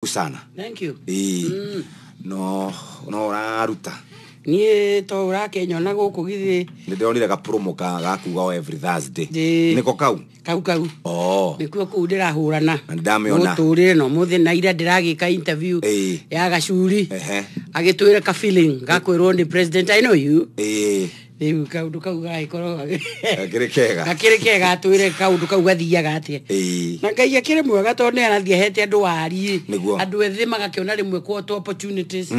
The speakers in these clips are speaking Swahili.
sana. Thank you. No raruta. Nie to ra Kenya na guku githi. Ndionire ga promo ga kuga every Thursday. Niko kau. Kau. Nikuo ku ndirahurana. Ndameona. Muturire no muthi na ira ndiragika interview ya gacuri. Agitwire ka feeling gakwirwo ndi president I know you. Riu kaundu kau gaikoro gakirikega twire kaundu kau gathiaga atia na ngai akire mwega tondu arathie hete andu wari andu ethi magakiona rimwe kwa opportunities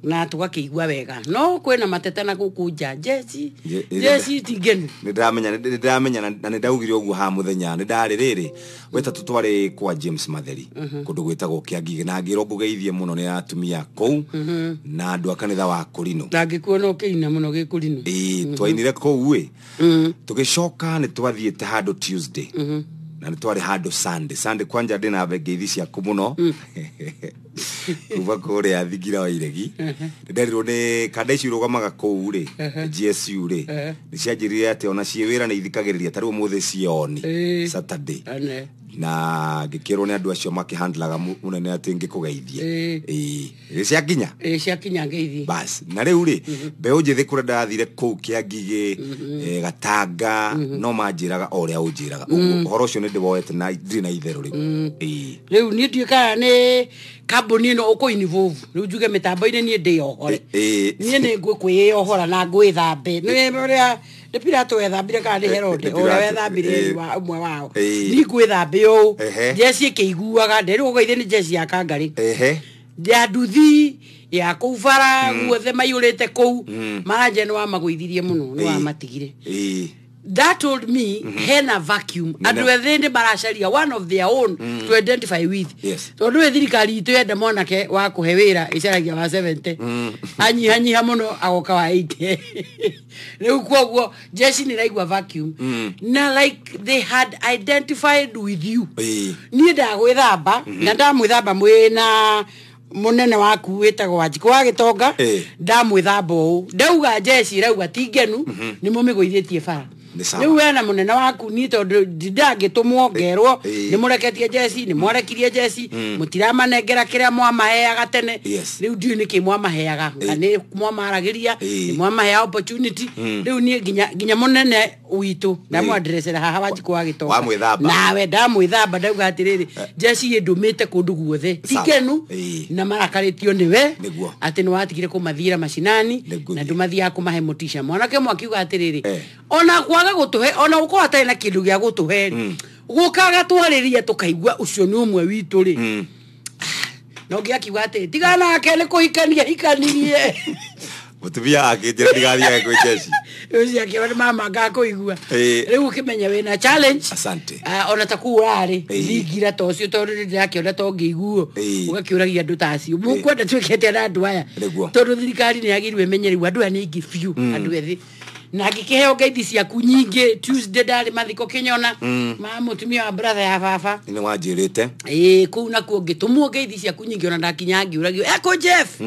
na tugakiigua wega no kwena matetana gukunja jesi tigenu ndamenya na ndaugire ogu ha muthenya ndari riri weta tutware kwa James Matheri kundu gwetagwo Kiangige na ngiro ngugeithie muno ni atumia kou na andu akanitha wa Kurino ndangikuona ukiina muno gikurino twainire kou tugicoka ni twathiete hado Tuesday na nitware hado Sunday kwanja ndina ngeithi cia kumuno kuva kore athigira wa iregi ndiriro ni kadaici rugamaga kou ri GSU ri ni cianjirire ati ona ciewira ni ithikagiriria tari umuthe cioni Saturday na ngikirwo ni andu acio makihandlaga munene ati ngikugeithie ciakinya ngeithi bas na riu ri mbeu njithi kura ndathire kou Kiangige Gatanga no manjiraga oria unjiraga uhoro ucio ni ndiwoete na ndiri na itherũ riu ni ndiika ni kambuni no ukoinivovu riu njuge mitambo-ini ni ndiohore ni ngwikwiyohora na ngwithambe ni uria de pirato ethambire kana ni Herode oria wethambire wa umwe wao ni ngwithambe u jesi kiiguaga ndiru ugeithie ni jesi ya Kangari nduthi ya kuvara guothe mayurite kou maranje no amagwithirie muno no amatigire that told me hena vacuum andu ethende baracaria one of their own to identify with tondu thirikari itu yenda monake wa kuhewira icaragia wa 70 anyihanyiha muno agoka wa 80 riu kwoguo jeshi ni raigwa vacuum na like they had identified with you ni ndagwithamba na ndamwithamba mwina munene waku wetagwo Wanjiku wa Gitonga ndamwithamba u ndauga jeshi rauga tigenu ni mumigwithietie bara ni wena munene waku ni tondu ndidagitumwo ngerwo ni mureketie jeshi ni mwarekirie jeshi mutiramanengera kiria mwamaheaga tene riu ndio ni ki mwamaheaga kana mwamaragiria ni mwamahea opportunity riu ni ginya munene witu ndamwadresera haha Wanjiku wa Gitonga nawe ndamwithamba ndauga atiriri jeshi yendumite kundu guothe tigenu na marakaritio niwe ati ni watigire kumathira mashinani na ndumathia kumahe mutisha mwanake mwakiuga atiriri ona kwaga gutuhe ona uko atari na kindu gia gutuhe gukaga twariria tukaigua ucio ni umwe witu ri no giakiuga ati tigana akene kuhikania hikanirie mutumia akijira tigathia kwi jeshi ucio akiona mama ngakuigua riu kimenya wena challenge asante ona takuurari ligira tocio tondu ndirakiona tongiiguo ugakiuragia andu tacio mukwenda twikete na andu aya tondu thirikari ni yagirwe menyeri andu aya ni ingi fiu andu ethi na ngikiheo ngeithi ciaku nyingi Tuesday ndari mathiko Kinyona ma mutumia wa brother ya baba ni wanjirite kuu na kuo ngitumwo ngeithi ciaku nyingi ona ndakinya ngiuragio eko Jeff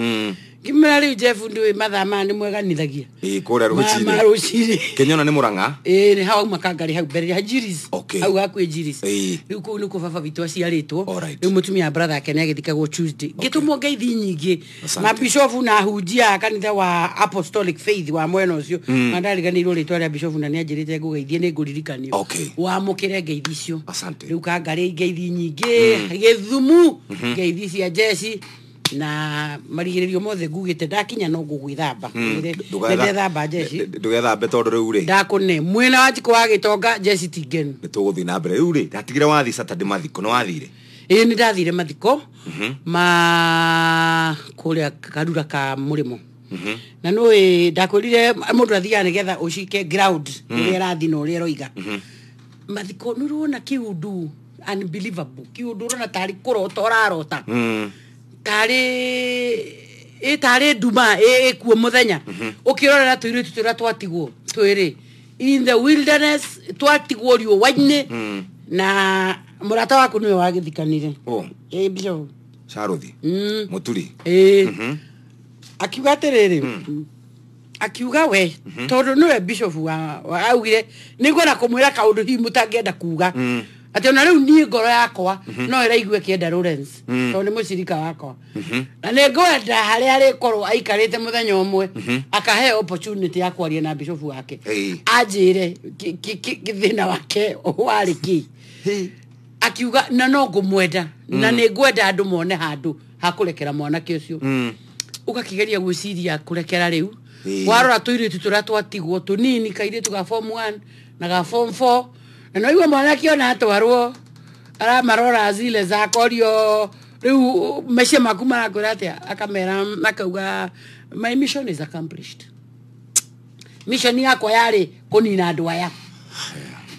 kimera riu Jeff ndiwe mathama ni mweganithagia kuria ruciri Kinyona ni Murang'a ni hawa Makangari hau mbere ya Jiris hau gakwe Jiris riu kuu nuko baba bitu aciaritwo riu mutumia wa brother yake ni agithikagwo Tuesday ngitumwo ngeithi nyingi na bishop na hunjia kanitha wa Apostolic Faith wa mwena ucio na ndariganirwo ritwa ria bishop na ni anjirite ngugeithie ni nguririkanio wa mukire ngeithi cio riu Kangari ngeithi nyingi Githumu ngeithi cia jeshi na marigiririo mothe ngugite ndakinya no ngugwithamba ndethamba jeshi ndugethambe tondu riu ri ndakune mwena Wanjiku wa Gitonga jeshi tigenu nituguthi na mbere riu ri ndatigire wathi Saturday mathiko no wathire ni ndathire mathiko ma kuria Karura ka Murimo na no ndakwirire mundu athia nigetha ucike ground uria rathi no uria roiga mathiko nurona kiundu unbelievable kiundu rona tari kurota urarota tari nduma kuo muthenya ukirorera tuiritu turia twatigwo twiri in the wilderness twatigwo riũa-inĩ na murata waku niwe wagithikanire bisho Sharuthi Muturi akiuga atiriri akiuga we tondu niwe bishop wa augire ningwenda kumwira kaundu hi mutangienda kuga ati ona riu nie ngoro yakwa no iraigwe kienda Lawrence to ni mucirika wakwa na ne ngwenda hari ari korwo aikarite muthenya umwe akahe opportunity ya kwaria na bishop wake ajire githina wake wari ki akiuga na no ngumwenda na ne ngwenda andu mone handu hakurekera mwanake ucio ugakigeria gwiciria kurekera riu warora tuiritu turia twatigwo tunini kairitu ga form 1 na ga form 4 na no iwe mwanake ona atwarwo ara marora zile za korio riu meshe makuma akora atia akamera akauga my mission is accomplished. Mission yakwa yari kunina andu aya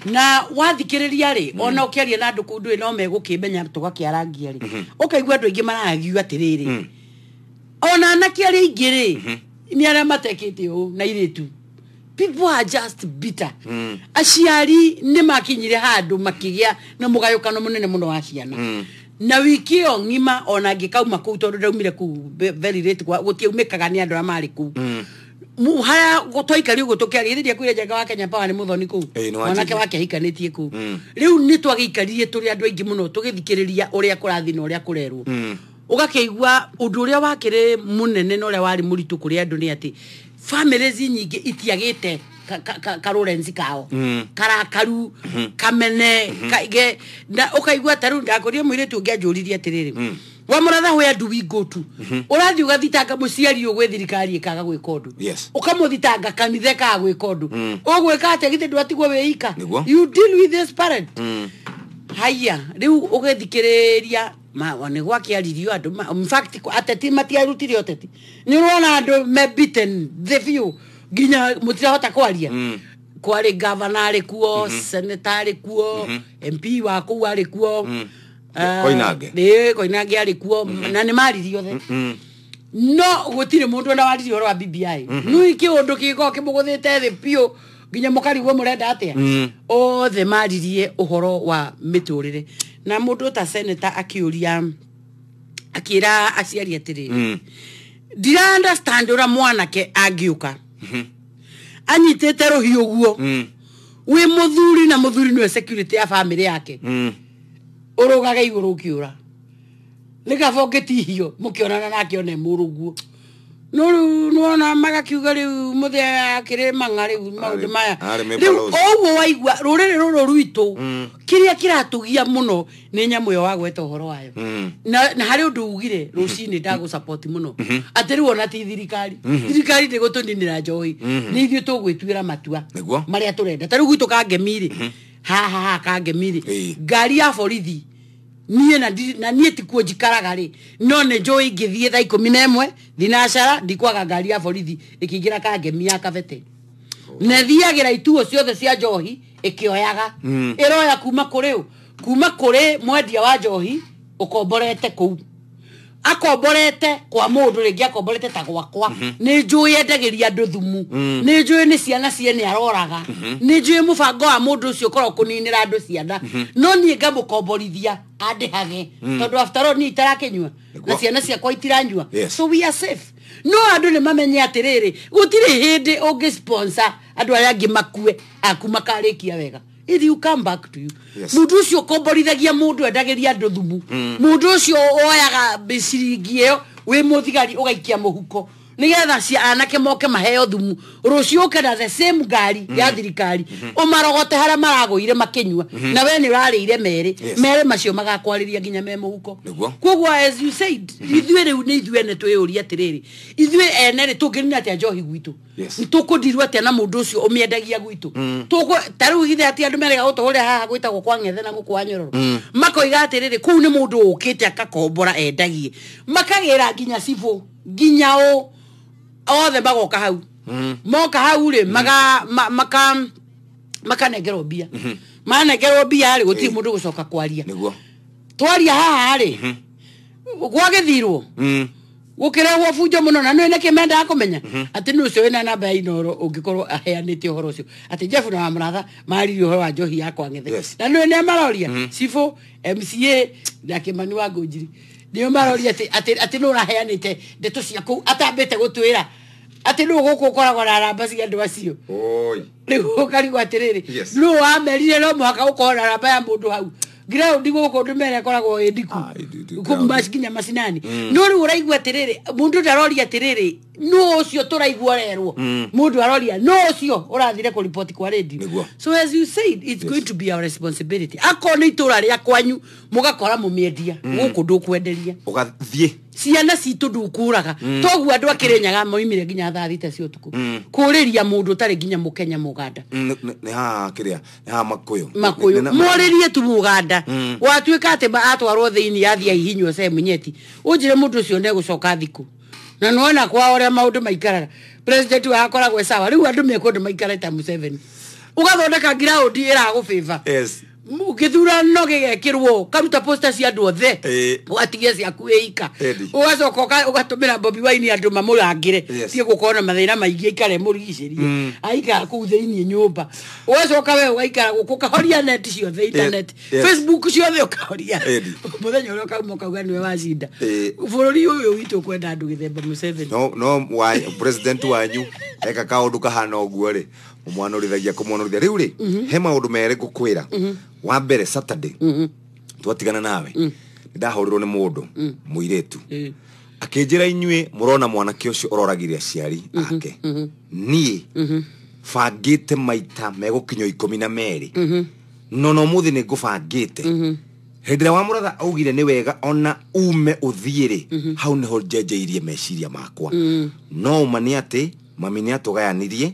na wathikiriria ri ona ukiaria na andu kundu no megukimenya tugakiarangia ri ukaigua andu ingi maragiua atiriri ona nakiari ingiri ni ara matekete u na iritu. People are just bitter. Aciari ni makinyire handu makigia na mugayukano munene muno wa ciana. Na wiki o ngima ona ngikauma ku tondu ndaumire ku very late gutiumikaga ni andu amari ku. Haya gutwaikari ugo tukiaririria kwire jenga wa Kenya Power ni muthoni ku. Onake wake hikanitie ku. Riu ni twagikaririe turi andu aingi muno tugithikiriria uria kurathi na uria kurerwo. Ugakeigua undu uria wakire munene no uria wari muritu kuri andu ni ati families nyingi itiagite Lawrence kao karakaru kamene kaige na ukaigua taru ndakorie mwiritu ungianjuririe atiriri wa muratha where do we go to urathi ugathitanga muciari ugwe thirikari ikaga gwika undu ukamuthitanga kanithe ka gwika undu ugwika ate githe ndwatigwo weika you deal with this parent haya riu ugethikiriria ma wane gwake aririo andu in fact ateti matiarutire oteti ni rona andu me beaten the few ginya mutirahota kwaria kwari governor ari kuo senator ari kuo MP wa ku ari kuo Koinange ari kuo na ni maririo the no gutire mundu na waririo ro BBI nu iki undu kigo kimuguthite the pio ginya mukarigwo murenda atia othe maririe uhoro wa miturire na mundu ta senator akiuria akira aciari atiriri dira understand ura mwanake agiuka anyitete rohio guo we muthuri na muthuri no security ya family yake urugaga iguru kiura nika fogeti hiyo mukionana nake one muruguo no na magakiuga riu muthe akire mangari maundu maya owo waigua rurere ruru ruitu kiria kiratugia muno ni nyamu yo wagweta uhoro wayo na hari undu ugire rucini ndago support muno atiri wona ti thirikari ndi gutuninira njoi ni ithu tugwitwira matua maria turenda tari gwitu kangemiri ha kangemiri ngari ya borithi nie na nie tikuo jikaraga ri no ne njoi ngithie thaa 11 thinacara ndikwaga ngari ya borithi ikingira kangemi ya kabete ne thiagira ituo ciothe cia njohi ikioyaga iroya kuma kuri mwendia wa njohi ukomborete ku akomborete kwa mundu ringi akomborete ta gwakwa ni njui endagiria andu thumu ni njui ni ciana ciene aroraga ni njui mubango wa mundu ucio korwo kuninira andu ciana no nie ngamukomborithia andihage tondu after all ni itarakenywa na ciana ciakwa itiranywa so we are safe no andu ni mamenye atiriri gutire hindi ungi sponsor andu aya angi makue akumakarikia wega if you come back to you mundu ucio komborithagia mundu endagiria andu thumu mundu ucio oyaga biciringi iyo we muthigari ugaikia muhuko nigetha cia anake moke maheo thumu rucio kana the same gari ya thirikari umarogote hara maragoire makenywa na we ni rarire mere macio magakwariria ginya me muhuko kogwo as you said ithwe riu ni ithwe ne twiyuria atiriri ithwe ene ri tungirina atia njohi gwitu tukundirwa atia na mundu ucio umiendagia gwitu tuko taru githe atia andu merega gutoria haha gwitagwo kwa ngethe na gukwa nyororo makoiga atiriri ku ni mundu ukite akakombora endagie makagira ginya sibo ginya o othe bagoka hau moka hau ri makanengerwo mbia manengerwo mbia ri guti mundu gucoka kwaria twaria haha ri gwagithirwo gukirehwo bunjo muno na no neke menda akomenya ati no cio ina namba ya inoro ungikorwo aheanite uhoro ucio ati Jeff na Amratha maririo uhoro wa njohi yakwa ngethe na no ne maroria sifo MCA na Kimani wa Ngunjiri ndio maroria ati no raheanite ndeto ciaku atambete gutwira ati no goko koragwo na ramba cia andu acio oi riu karigwa atiriri no amerire no mwaka ukora ramba ya mundu hau ground goko ndumere koragwo ediku kumasikinya masinani no riu uraigwa atiriri mundu ndaroria atiriri no ucio turaigwa rerwo mundu aroria no ucio urathire ku report kwa radio. So as you said, it's going to be our responsibility akona itura ria kwanyu mugakora mumiendia guku ndukwenderia ugathie ciana citu ndukuraga togu andu akirenyaga moimire nginya thaa 3 cia utuku kuriria mundu tari nginya mukenya muganda ni ha kiria ni ha makuyu moririe tu muganda watuika ate atwarwo thiini yathia ihinywo se munyeti unjire mundu ucio negucoka thiku na nona kwa ore maundu maikaraga president wa akoragwo sawa riu andu mekundu maikareta Museveni ugathondeka ground iragufiva yes ukithura no gigekirwo karuta poster cia andu othe watigia cia kuika ugacoka ugatumira Bobi Wine andu mamurangire tie gukona mathina maingi ikare murigicirie aika ku thiini nyumba ugacoka we ugaikara gukukahoria net ciothe internet Facebook ciothe ukahoria muthenya uri ukauma kauga niwe wacinda bururi uyu witu kwenda andu githemba Museveni no wa president wanyu eka kaundu kahana uguo ri umwana urithagia kumwonorithia riu ri he maundu mere gukwira wa mbere Saturday twatigana nawe ndahorirwo ni mundu muiretu akinjira inyue murona mwanake ucio uroragire aciari ake nie fagite maita megukinyo 12 no muthi ni ngubangite hedira wa muratha augire ni wega ona ume uthiire hau ni ho jejeirie meciria makwa no mani ati mami ni atugayanirie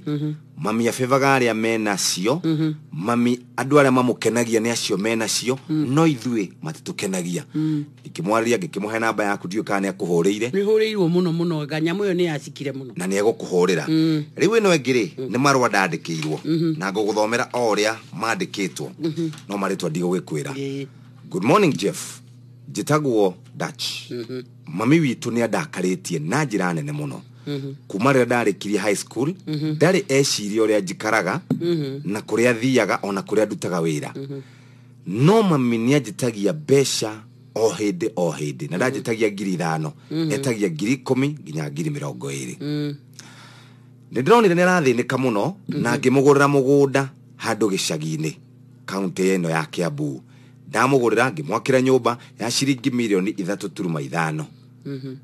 mami afevaga aria menacio mami andu aria mamukenagia ni acio menacio no ithue matitukenagia ikimwariria ngikimuhe namba yaku ndio kana akuhoreire ni horeirwo muno ganyamu yo ni yacikire muno na ni egukuhorera riu ino engiri ni marwa ndandikirwo na nguguthomera oria mandikitwo no maritwa ndigo gikwira. Good morning Jeff jitagwo Dutch mami witu ni andakaritie na njira nene muno kuma rä ndarikirie high school ndari eciria uria njikaraga na kuria thiaga ona kuria ndutaga wira no mami ni anjitagia mbeca o hindi na ndajitagia 5,000 etagia 10,000 nginya 20,000 ni ndronire ni rathinika muno na ngimugurira mugunda handu gicagi-ini kaunti eno ya Kiambu ndamugurira ngimwakira nyumba ya ciringi milioni 3.5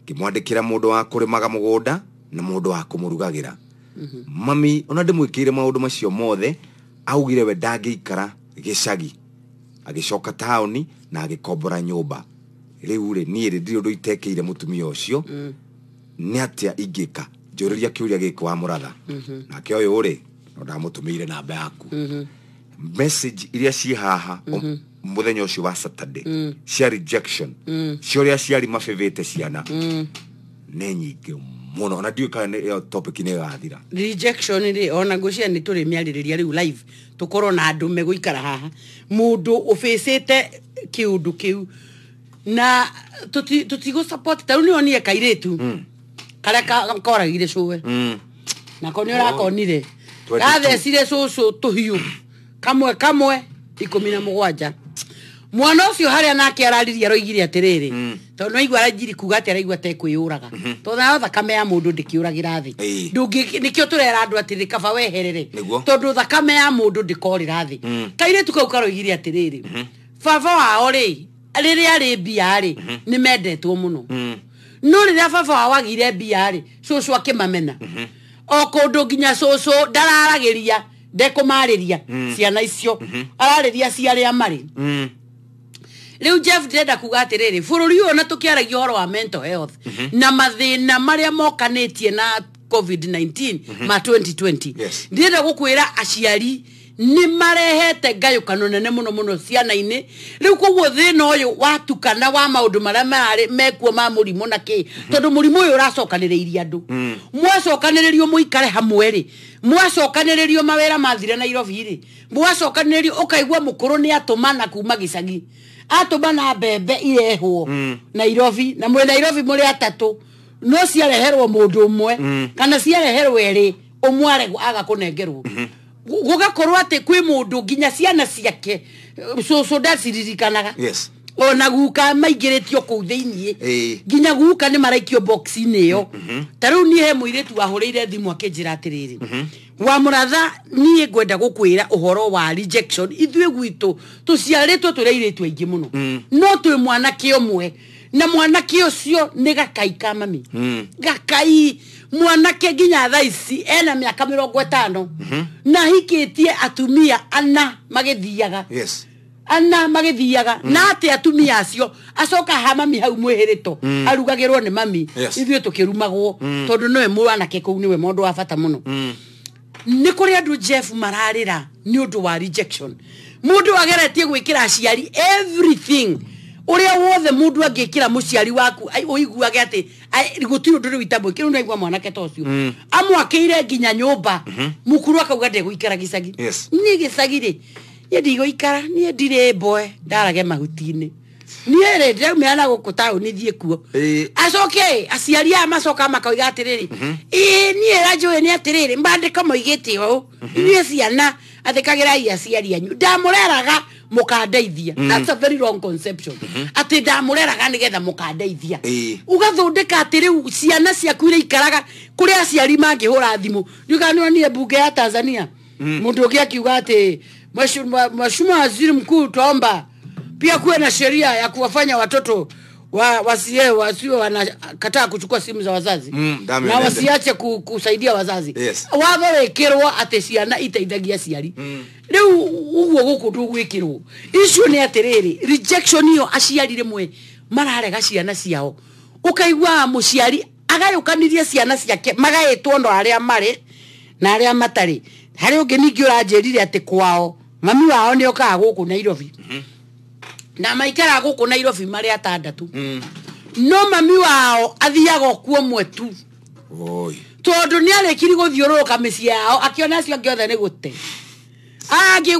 ngimwandikira mundu wa kurimaga mugunda na mundu wa kumurugagira mami ona ndimwikire maundu macio mothe augire we ndangiikara gicagi agicoka tauni na agikombora nyumba riu ri nie ndi undu itekeire mutumia ucio ni atia ingika njuriria kiuria giko wa muratha nake uyu ri no ndamutumire namba yaku message iria ci haha muthenya ucio wa Saturday cia rejection cia ciari mafevete ciana ne nyingi muno na ndio kana yo topic ni gathira rejection ri ona gucia ni turi miaririria riu live tukorwo na andu meguikara haha mundu ufecete kiundu kiu na tutigo support ta unio nie kairetu kala koragire cuwe na konio rakonire gathecire cucu tuhiu kamwe 17 mwana ucio haria nake arariria roigire atiriri tondu aigwa arajiri kuga ati araigwa te kwiyuraga tondu thakame ya mundu ndikiuragira thi ndungi nikio turera andu atiriri kaba weherere tondu thakame ya mundu ndikorira thi kaire tukau karoigire atiriri baba wao ri ari bia ri ni mendetwo muno no riria baba wao agire bia ri cucu akimamena o kundu nginya cucu ndararagiria ndekumariria ciana icio arariria ciari amari riu Jeff ndenda kuga atiriri bururi uyu na tukiaragia horo wa mental health na mathina maria mokanitie na COVID-19 ma 2020 ndenda gukwira aciari ni marehete ngayukano nene muno ciana-ini riu koguo thina uyu watukana wa maundu maria mari mekuo ma murimu na ki tondu murimu uyu uracokaniriria andu mwacokaniririo muikare hamwe ri mwacokaniririo mawira mathire Nairobi ri mwacokaniririo ukaigwa mukuru ni atumana kuma gicagi atumana bembe irehwo Nairobi na mwe Nairobi muri atatu no ciareherwo mundu umwe kana ciareherwo eri umware aga kunengerwo gugakorwo ati kwi mundu nginya ciana ciake cucu ndaciririkanaga ona guka maigiretio ku thiini ginya guka ni maraikio box ini yo taru ni he muiretu wahoreire thimu akinjira atiriri wa muratha ni ngwenda gukwira uhoro wa rejection ithwe gwitu tuciaritwo tureiretwo aingi muno no twi mwanake omwe na mwanake ucio ni gakai ka mami gakai mwanake ginya thaici ena miaka 50 na hikitie atumia ana magithiaga ana magithiaga na ate atumia acio acoka ha mami hau mwihirito arugagirwo ni mami ithwe tukirumagwo tondu noe mwanake kuu niwe mundu wa bata muno ni kuri andu Jeff mararira ni undu wa rejection mundu ageretie gwikira aciari everything uria wothe mundu angikira muciari waku uiguage ati gutiro ndu witabo kiru ndaigwa mwanake tocio amwakeire ginya nyumba mukuru akauga nde guikara gicagi ni gicagi ri ndigo ikara ni ndire boe ndarage mahutini ni ere ndaumeana gukuta ni thie kuo acoke aciari amacoka makoiga atiriri ni erajo ni atiriri mbandika moigite o ni ciana athikagira aciari anyu ndamureraga mukandeithia that's a very wrong conception ati ndamureraga nigetha mukandeithia ugathondeka atiri ciana ciaku ire ikaraga kuri aciari mangihura thimu ndikaniwa ni bunge ya Tanzania mundu ukiuga ati Mheshimiwa Waziri Mkuu tuomba pia kuwe na sheria ya kuwafanya watoto wasio wanakataa kuchukua simu za wazazi na wasiache kusaidia wazazi wathorikirwo ate ciana iteithagia ciari riu uguo guku ndugwikirwo issue ni atiriri rejection iyo aciari rimwe mararega ciana ciao ukaigwa muciari agayukanirie ciana ciake magaitwo ndo aria mari na aria matari hari ungi ningi uranjirire ati kwao mami wao ni okaga guku Nairobi na maikara guku Nairobi mari atandatu no mami wao athiaga kuo mwetu tondu ni arekiri guthiuruka micii yao akiona acio giothe ni gute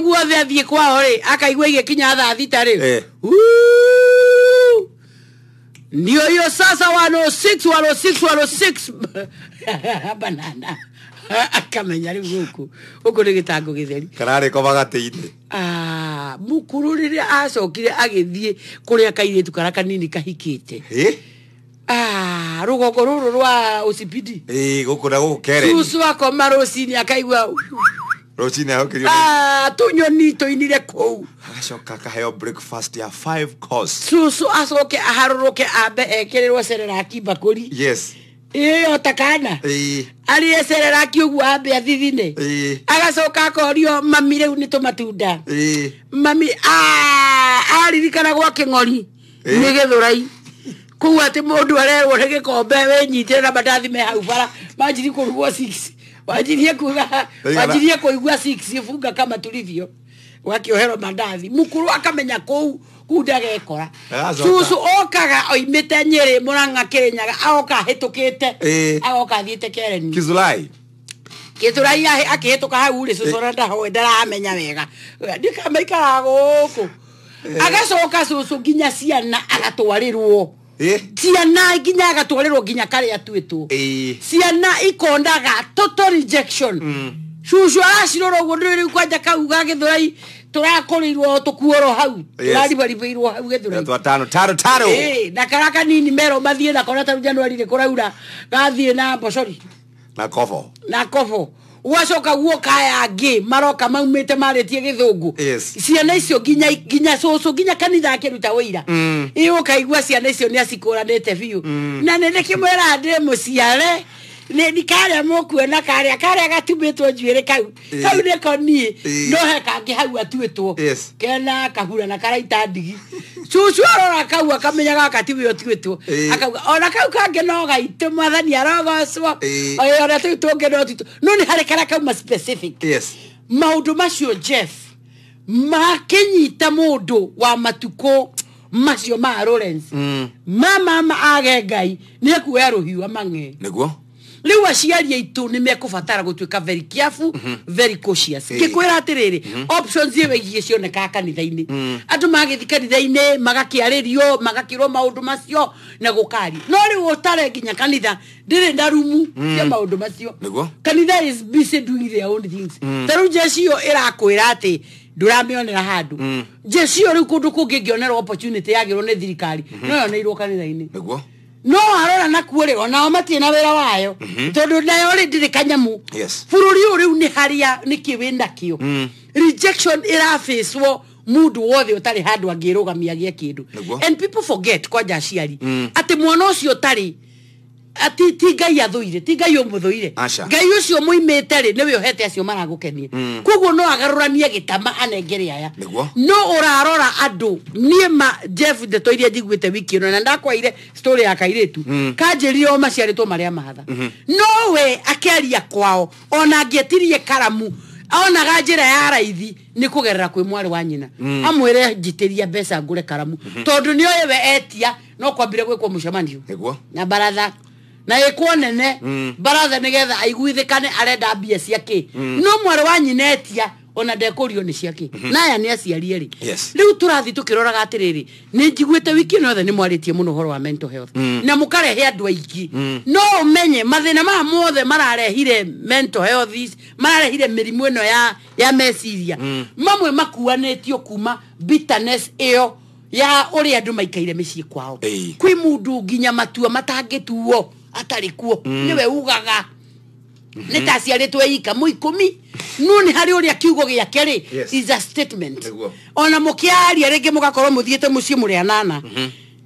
guothe athie kwao ri akaigua igikinya thaa thita ri ndio hiyo sasa 106 banana akamenya riu guku ni gitango githeri karare ko bagatiinde mukuru riria acokire agithie kuria kairetu karaka nini kahikite rugongo ruru rwa usipidi guku na guku kere susu wako marosini akaigwa rosini akokirio tunyoni toinire kou acoka kaheo breakfast ya 5 course susu acoke aharuruke ambe ekererwo sereraki bakuri otakana ari esereraki ugu ambe athithine agacoka akorio mami riu ni tumatunda mami aririkana gwa king'ori ni githurai kou ati mundu arerwo ni gikombe wenyitire na mandathi me hau bara manjiri kurugwo 6 wajirie kuigua 6 ifunga kama tulivyo wakiohero mandathi mukuru akamenya kou kudagekora susu okaga oimete Nyeri Murang'a Kirinyaga aoka hitukite aoka thiete Kereni Kizulai akihituka hau ri susu randa ho ndaramenya wega ndikamaikara guku agacoka susu ginya ciana agatwarirwo ciana ginya agatwarirwo ginya kare atwitwo ciana ikondaga total rejection susu araciroro gunduri kwanja kauga Githurai turakorirwo tukuoro hau turaribaribeirwo hau Githurai taro na karaka nini mero mathie na kona ta January ri kuraura gathie na bocori na kofo ugacoka guoka yangi maroka maumite maretie githungu ciana icio ginya cucu ginya kanitha akiruta wira ukaigua ciana icio ni acikuranite biu na nene kimwera ndire muciare ni kare mukuona kare gatumitwo njuire kau ne koni no he kangi hau atwitwo kena kahura na karaita ndigi cucu arora kau akamenya gakatiwe otwitwo akauga ona kau kangi no gaite mwathani arogocwo ona tutonge no titu no ni hari kara kau specific maundu macio Jeff makinyita mundu wa matuko macio ma Lawrence mama age ngai ni kuya ruhiwa mange niguo riu aciari aitu ni mekubatara gutwika very careful very cautious kikwira atiriri options yewe cioneka kanitha-ini andu magithi kanitha-ini magakiaririo magakirwo maundu macio na gukari no riu utare ginya kanitha ndire ndarumu ya maundu macio kanitha is busy doing their own things taru jecio irakwira ati nduramionera handu jecio riu kundu kungingionera opportunity yagirwo ni thirikari no yo neirwo kanitha-ini niguo no arora nakuo ri ona matie na wira wayo tondu nayo ri ndiri kanyamu yes bururi riu ni haria ni kiwinda kio rejection irafacwo mundu wothe utari handu angirugamia gie kindu and people forget kwaja aciari ati mwana ucio utari ati tigai athuire tigai omuthuire ngai ucio muimete ri niwe ohete acio maragukenie koguo no agaruranie gitama anengere aya no urarora andu nie ma Jeff de toiria njiguite wiki no na ndakwaire story ya kairetu kanjirire o maciaritwo maria mahatha no we akeria kwao ona angietirie karamu ona gajira ya raithi ni kugerera kwi mwari wa nyina amwire njitiria mbeca ngure karamu tondu ni oyewe etia no kwambire gwikwo mucemanio na baratha na ikuo nene baratha nigetha aiguithikane arenda mbia ciake no mwari wa nyina etia ona ndekurio ni ciake naya ni aciari ri riu turathi tukiroraga atiriri ni njiguite wiki no ni mwaritie muno horo wa mental health na mukarehe andu aingi no umenye mathina ma mothe mararehire mental health mararehire mirimu ino ya meciria mamwe makuanetio kuma bitterness iyo ya uri andu maikaire micii kwao kwi mundu nginya matua matangituo atari kuo niwe ugaga nitaciaritwe ika muikumi no ni hari uri akiugo giake ri is a statement ona mukiaria ringi mugakorwo muthiete mucii muri anana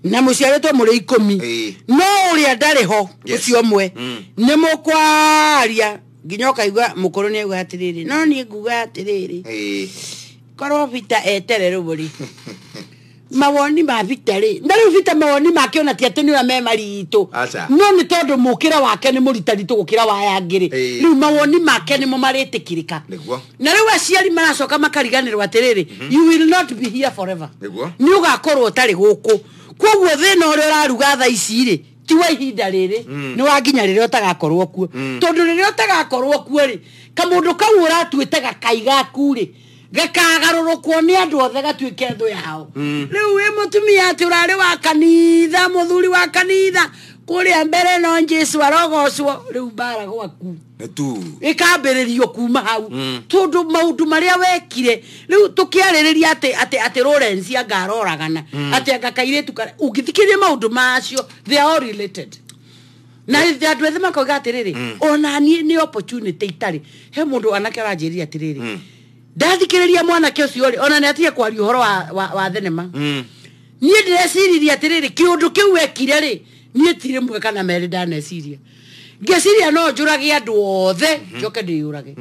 na muciaritwe muri ikumi no uri ndari ho ucio mwe ni mukwaria nginya ukaigua mukuru ni aigua atiriri no ni nguga atiriri korwo vita etere ruburi mawoni ma vitari ndari vita mawoni make ona tiateni ura me marito no ni tondu mukira wake ni muritaritu gukira wa yangiri riu mawoni make ni mo maritikirika na riu aciari maracoka makariganirwa atiriri you will not be here forever ni ugakorwo utari guku koguo thina uri uraruga tha ici ri ti wa ihinda riri ni wanginya riri utagakorwo kuo tondu riri utagakorwo kuo ri kamundu kau uratuite gakaiga kuri gakagarurukwo ni andu othe gatuike ndu yao riu we mutumia ati urari wa kanitha muthuri wa kanitha kuria mbere no Jesu arogocwo riu bara gwaku tu ikambiririo kuma hau tondu maundu maria wekire riu tukiaririria ati Lawrence angaroragana ati angakairetu ungithikirie maundu macio they are all related na andu ethe makoiga atiriri ona ni opportunity itari he mundu anake aranjiria atiriri ndathikiriria mwana ke ucio ri ona ni atie kwaria horo wa thenema nie ndireciria atiriri kiundu kiu wekire ri nie tire mwe kana meri ndaneciria ngeciria no njurage andu othe njoke ndiyurage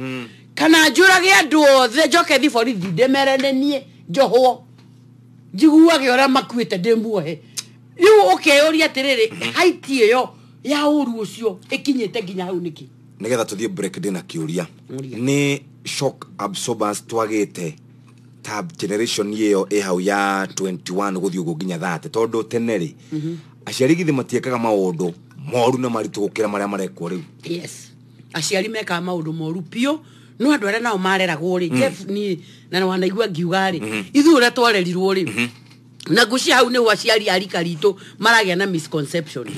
kana njurage andu othe njoke thi borithi ndemerene nie njohwo njiguage ora makuite ndimuohe riu ukeyuria atiriri haiti iyo ya uru ucio ikinyite nginya hau niki nigetha tuthie break dina kiuria ni shock absorbers twagite tab generation yeyo ehau ya 21 guthio guginya 30 tondu teneri aciari githi matiekaga maundu moru na maritu gukira maria marekwo riu yes aciari meka maundu moru pio no andu aria nao mareragwo ri Jeff ni na wanaigua ngiuga ri ithu ura twarerirwo ri na gucia hau ni aciari arika ritu maragia na misconception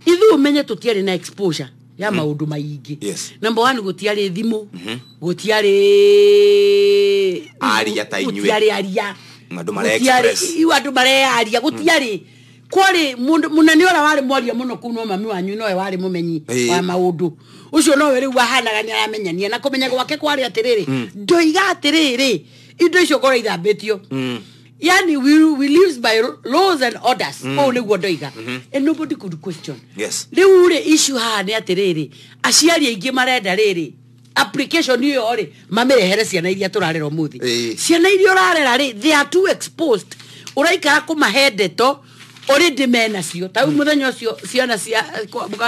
ithu umenye tutiari na exposure ya maundu maingi number 1 gutiari thimu gutiari aria ta inywe gutiari aria andu mare express andu mare aria gutiari kwari munani ora wari mwaria muno kuno mami wanyu nowe wari mumenyi wa maundu ucio nowe riu wahanaga ni aramenyania na kumenya gwake kwari atiriri ndoiga atiriri indo icio kora ithambitio yani we live by laws and orders o niguo ndoiga and nobody could question riu ri issue ha ni atiriri aciari aingi marenda riri application iyo ri mamerehere ciana iria turarera umuthi ciana iria urarera ri they are too exposed uraikara kumahendeto ori ndimena cio ta muthenya ucio ciana cia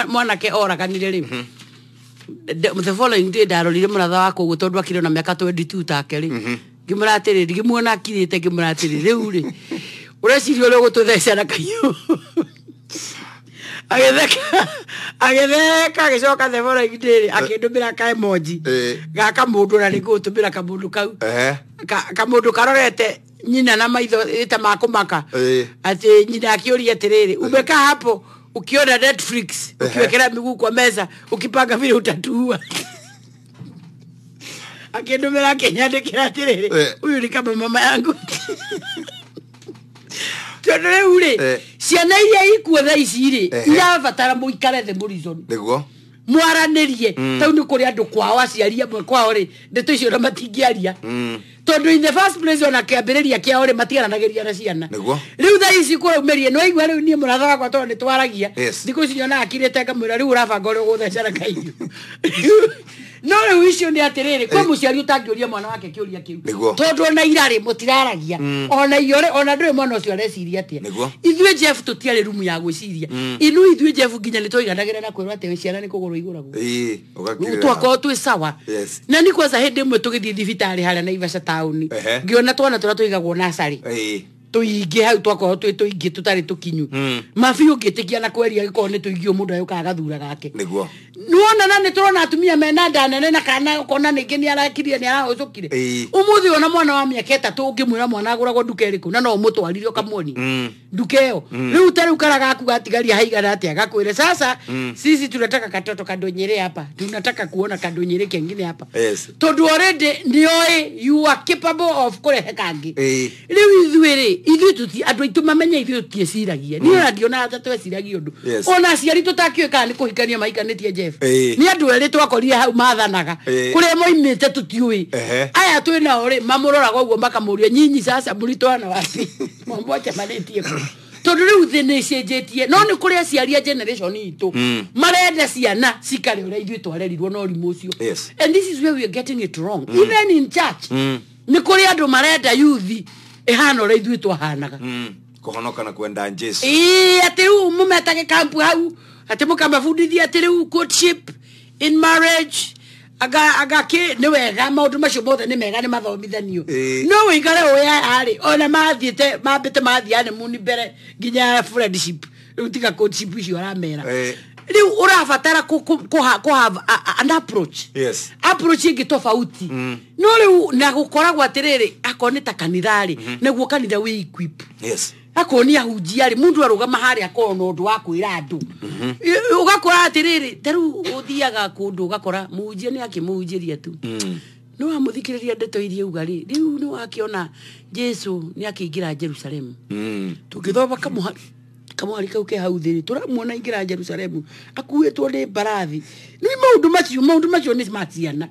mwanake oraganire ri the following day darorire muratha wako gutondu akire na miaka 22 take ri ngimuratiriri ngimuona akirite ngimuratiriri riu ri urecirio ri gututheca na kanyu agetheka gicoka the following day akindumira ka emoji gaka mundu na nigutumira ka mundu kau ka mundu karorete nyina na maitho ita makumaka ati nyina akiuria atiriri umeka hapo ukiona Netflix ukiwekera miguu kwa meza ukipanga vile utatua akindumira kinyandikira atiriri uyu ni kama mama yangu tonore ure ciana iria ikuo tha ici ri irabatara muikare the murizon niguo mwaranirie tau ni kuri andu kwao aciari amwe kwao ri ndeto icio na matingiaria tondu in the first place ona kiambiriria kiao ri matiaranagiria na ciana riu tha ici kuraumerie no igwa riu nie muratha wakwa tondu ni twaragia thiku icio nyona akirite ngamwira riu urabanga uri guthecera kainyu no riu icio ni atiriri kwa muciari utangiuria mwana wake kiuria kiu tondu ona irari mutiraragia ona iore ona nduri mwana ucio areciria atia ithue Jeff tutiari rumu ya gwiciria inu ithue Jeff nginya ni toiganagira na kwirwa ati ciana ni kuguru iguragwo ugakirira twako twi sawa na ni kwanza hindi mwe tugithie thibitari haria na Ivasha town ngiona twana tura tuigagwo nasari tuingi hau twako tuingi tutari tukinyu mabiu ngitikia na kweria giko ni tuingio mundu ayo kagathura gake niguo nuona na ni turona atumia mena ndanene na kana kona ningi ni arakirie ni arahocukire umuthi ona mwana wa miaka 3 ngimwira mwana aguragwo nduka iriku na no mutwarire kamoni nduka iyo riu tari ukaraga aku gatigaria haigana ati agakwire sasa sisi tunataka katoto kadonyere hapa tunataka kuona kadonyere kengine hapa tondu already ndioi you are capable of kurehe kangi riu ithuiri ithu tuti andu itu mamenya ithu tieciragia ni ona ndiona ata tweciragia undu ona aciari tutakiuka ni kuhikania maikanitie Jeff ni andu eri twakorire hau mathanaga kure moimite tutiui aya twina ori mamuroraga uguo makamuria nyinyi sasa muritwana wapi mombocha maletie ko tondu riu thine cenjetie no ni kuri aciari generation itu marenda ciana cikare uri ithu twarerirwo no rimu ucio and this is where we are getting it wrong even in church ni kuri andu marenda youth ehana uri ithu twahanaga kuhonoka na kwenda Jesu ati riu mumetage camp hau ati mukamabundithia ati riu courtship in marriage aga ke ni wega maundu macio mothe ni mega ni mathomithanio no wikare oya ari ona mathiete mambite mathiane muni mbere nginya friendship riu tiga courtship icio aramera riu urabatara ku have an approach approach ingi tofauti no riu na gukoragwo atiriri akonita kanithari neguo kanitha wi equip akoni ahujia ri mundu arugama hari akono ndu wa kwira andu ugakora atiriri teru uthiaga kundu ugakora muhujia ni akimuhujiria tu no amuthikiriria ndeto iria ugari riu ni wakiona Jesu ni akiingira Jerusalem tukithoma kamuhari kau ke hau thiri turamuona ingira Jerusalem akuitwo ni barathi ni maundu macio ni maciana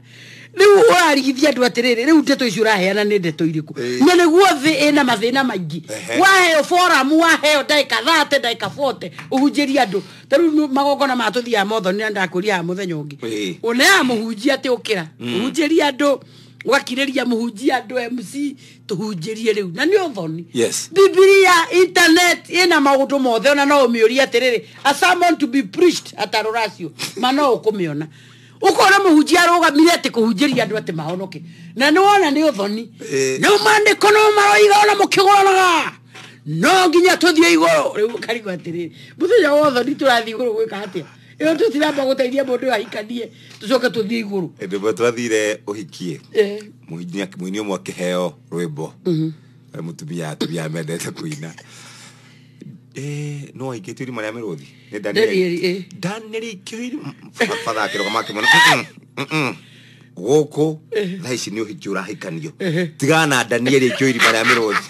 riu urarigithia andu atiriri riu ndeto icio uraheana ni ndeto iriku na niguo thi ina mathina maingi waheo forum waheo daika 30 daika 40 uhunjiria andu taru magongona matuthia motho ni ndakuria muthenya ungi una muhunjia ati ukira uhunjiria andu wakiriria muhunjia andu MC tuhunjirie riu na ni uthoni Biblia internet ina maundu mothe ona no umiuria atiriri a sermon to be preached at Arorasio mano ukumiona ukora muhujia rogamire ati kuhunjiria andu ati mahonoke na niwona ni uthoni no mande kono maroiga ona mukigoranaga no nginya tuthie igoro riu karigwa atiriri muthenya wothe ni turathi igoro gwika atia iyo tutiramba guteithia mundu ahikanie tucoke tuthie igoro ndimo twathire uhikie muinio mwa kiheo rwimbo mutumia tubia mendete kuina no aiketiri maria merothi ni Daniel kiri fadha kiro kama kimo goko thaici ni uhiki urahikanio tigana Daniel kiri maria merothi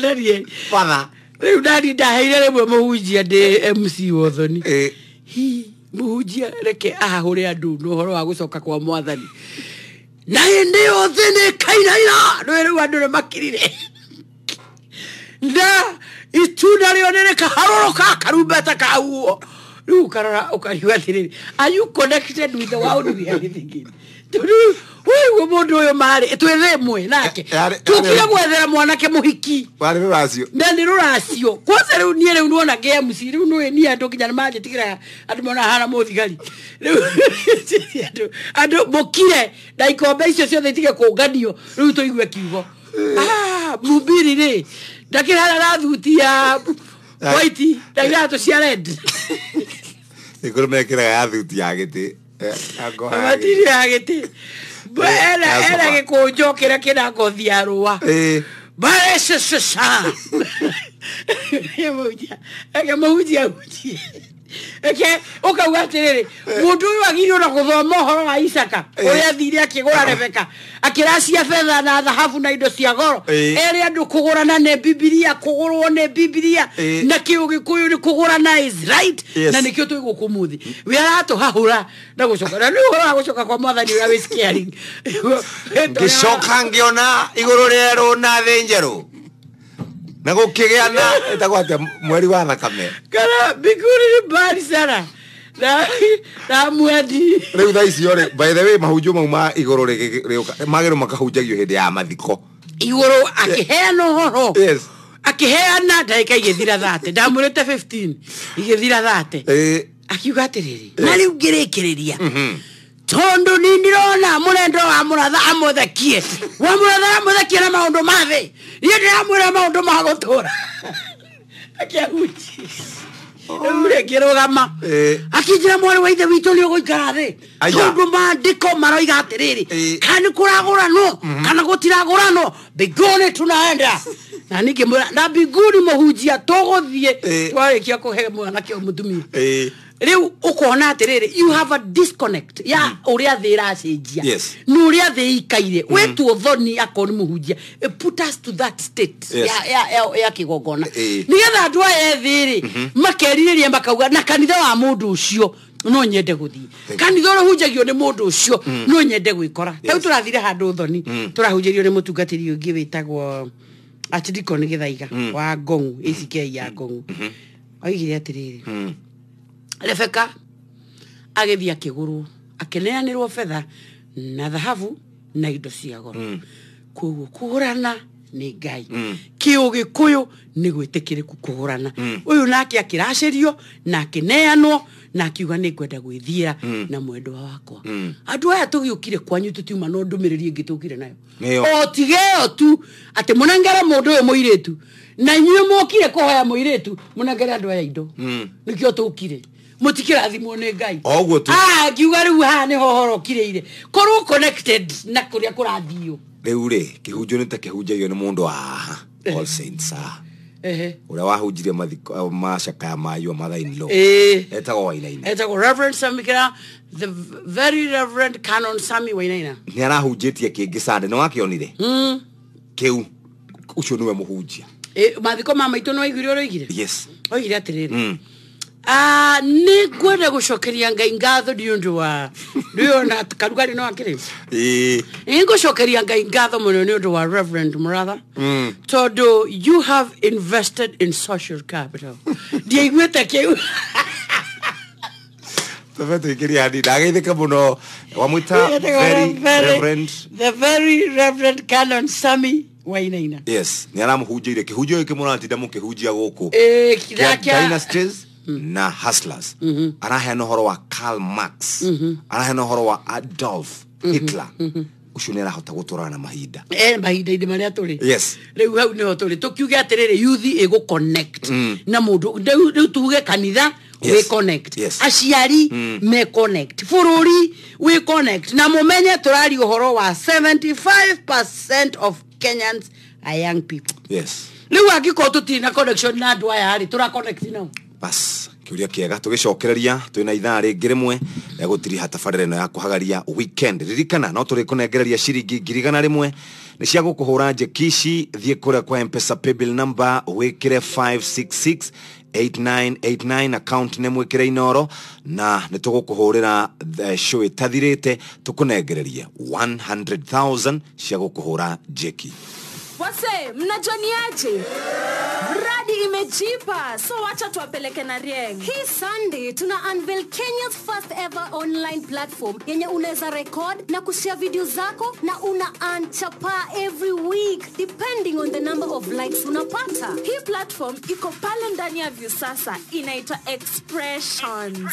Daniel fadha riu ndani ndaheire rimwe muhunjia ndi MC wothoni muhunjia reke ahure andu no horo wa gucoka kwa mwathani na ndi yothe ni kainaina no riu andu makirire na ituna rionere kaharoroka karumbeta kauo riu karara ukariwa thiriri are you connected with the world we are living in wewe mundu uyo mari twethemwe nake tukire gwethera mwanake muhiki wari ruracio ndani ruracio kwanza riu nie riu nuona game si riu no ni andu kinya maje tikira andu mona hana muthigari riu andu mukire na ikombe icio ciothe itige kuunganio riu tuigue kiugo mubiri ri ndakira na thutia white ndakira cia red ikuru mekira ya thutia giti matiri ya giti era ke kunjokera kina ngothi ya ruwa barese sasa muhujia Okay, ukauga atiriri mundu uyu agirwo na guthoma horo wa Isaka uria thire akigura Rebeka akiracia fedha na dhahabu na indo cia goro ere andu kugurana ne Biblia kugurwo ne Biblia na Gikuyu ni kugurana is right na nikio tu gukumuthi we aratu hahura na gucoka na hura gucoka kwa mwathani uria wiscaring ngicoka ngiona iguru rero na thenjeru na gukigeana etagwate mweri wa thakame kana Biguri ni bari sana na mwedi riu thaisi ore by the way mahunju mauma iguru magero makahunjagio hindi ya mathiko iguru akiheana horo yes akiheana ndaika igithira 30 ndamurete 15 igithira 30 akiuga atiriri na riu ngirikiriria tondo nindirona murendo wa muratha amuthekie wa muratha amuthekie na maundu mathe yende amura maundu magotora akiaguchi ure kirogama akijira mwari wa ithe witu ni uguikara thi tondo mandiko maroiga atiriri kana kuragura no kana gutiragura no bigone tunaenda na niki na biguri muhujia togothie twarikia kuhe mwana kio mutumia riu ukona atiriri you have a disconnect ya uria thira cenjia no uria thiikaire wetu uthoni akoni muhujia put us to that state ya kigogona nigetha andu aya thiri makeririria makauga na kanitha wa mundu ucio no nyende guthii kanitha ro hunjagio ni mundu ucio no nyende gwikora tau turathire handu uthoni turahunjirio ni mutungatiri ungi witagwo Atidiko ni Githaiga wa Ngongu ACK ya Ngongu oigire atiriri Rebeka agethia kiguru akeneanirwo fedha na dhahabu na indo cia goro kuguo kugurana ni Ngai Gikuyu ni gwitikiriku kugurana uyu nake akiracirio na akeneanwo na akiuga ni kwenda gwithira na mwendo wakwa andu aya tugiukire kwanyu tutiuma no ndumiriri ingi tukire nayo o tigeo tu ati munengere mundu uyu muiretu na nyuo mokire kuhoya muiretu munengere andu aya indo nikio tukire mutikirathimwo ni Ngai oguo tu akiuga riu ha ni hohoro kireire korwo connected na kuria kurathio riu ri kihunjo ni ta kihunjagio ni mundu All Saints uria wahunjirie mathiko macaka ya mayu mathainlo etagwo Wainaina etagwo Reverend Samikira the very Reverend Canon Sami Wainaina ni arahunjitie kingi sande no wakionire kiu ucio niwe muhunjia mathiko mama itu no igire oigire yes oigire atiriri ni gwenda gucokeria Ngai ngatho ndio na karugari no akire ngucokeria Ngai ngatho muno ni undu wa Reverend Muratha todo you have invested in social capital diigwete kiu taveto ikiria ndi ndageithika muno wamuita the very Reverend Canon Sami Wainaina yes ni aramuhunjire kihunjio iki munatinda mukihunjia guku dynasties na hustlers araheana horo wa Karl Marx araheana horo wa Adolf Hitler ucio nera hota guturana mahinda mahinda inde maria turi yes riu hau ni hoturi tukiuge atiriri youth ego connect na mundu riu tuge kanitha we connect aciari me connect fururi we connect na mumenye turari uhoro wa 75% of Kenyans are young people yes riu agiko tutina connection na andu aya ari tura connect now bas kiuria kiega tugicokereria twina ithaa ringi rimwe ya gutiri hatabarire no ya kuhagaria weekend ririkana no turi kunengereria ciringi 1,000 ni cia gukuhura njekici thie kuria kwa M-Pesa paybill number wikire 5668989 account name wikire inoro na nitugukuhurira show itathirite tukunengereria 100,000 cia gukuhura jeki. Wase, mnajoniaje? Mradi imejipa, so wacha tuwapeleke na Rieng. Hii Sunday, tuna unveil Kenya's first ever online platform yenye unaweza record na kushare video zako na una earn chapa every week depending on the number of likes unapata. Hii platform iko pale ndani ya Viusasa, inaitwa Expressions.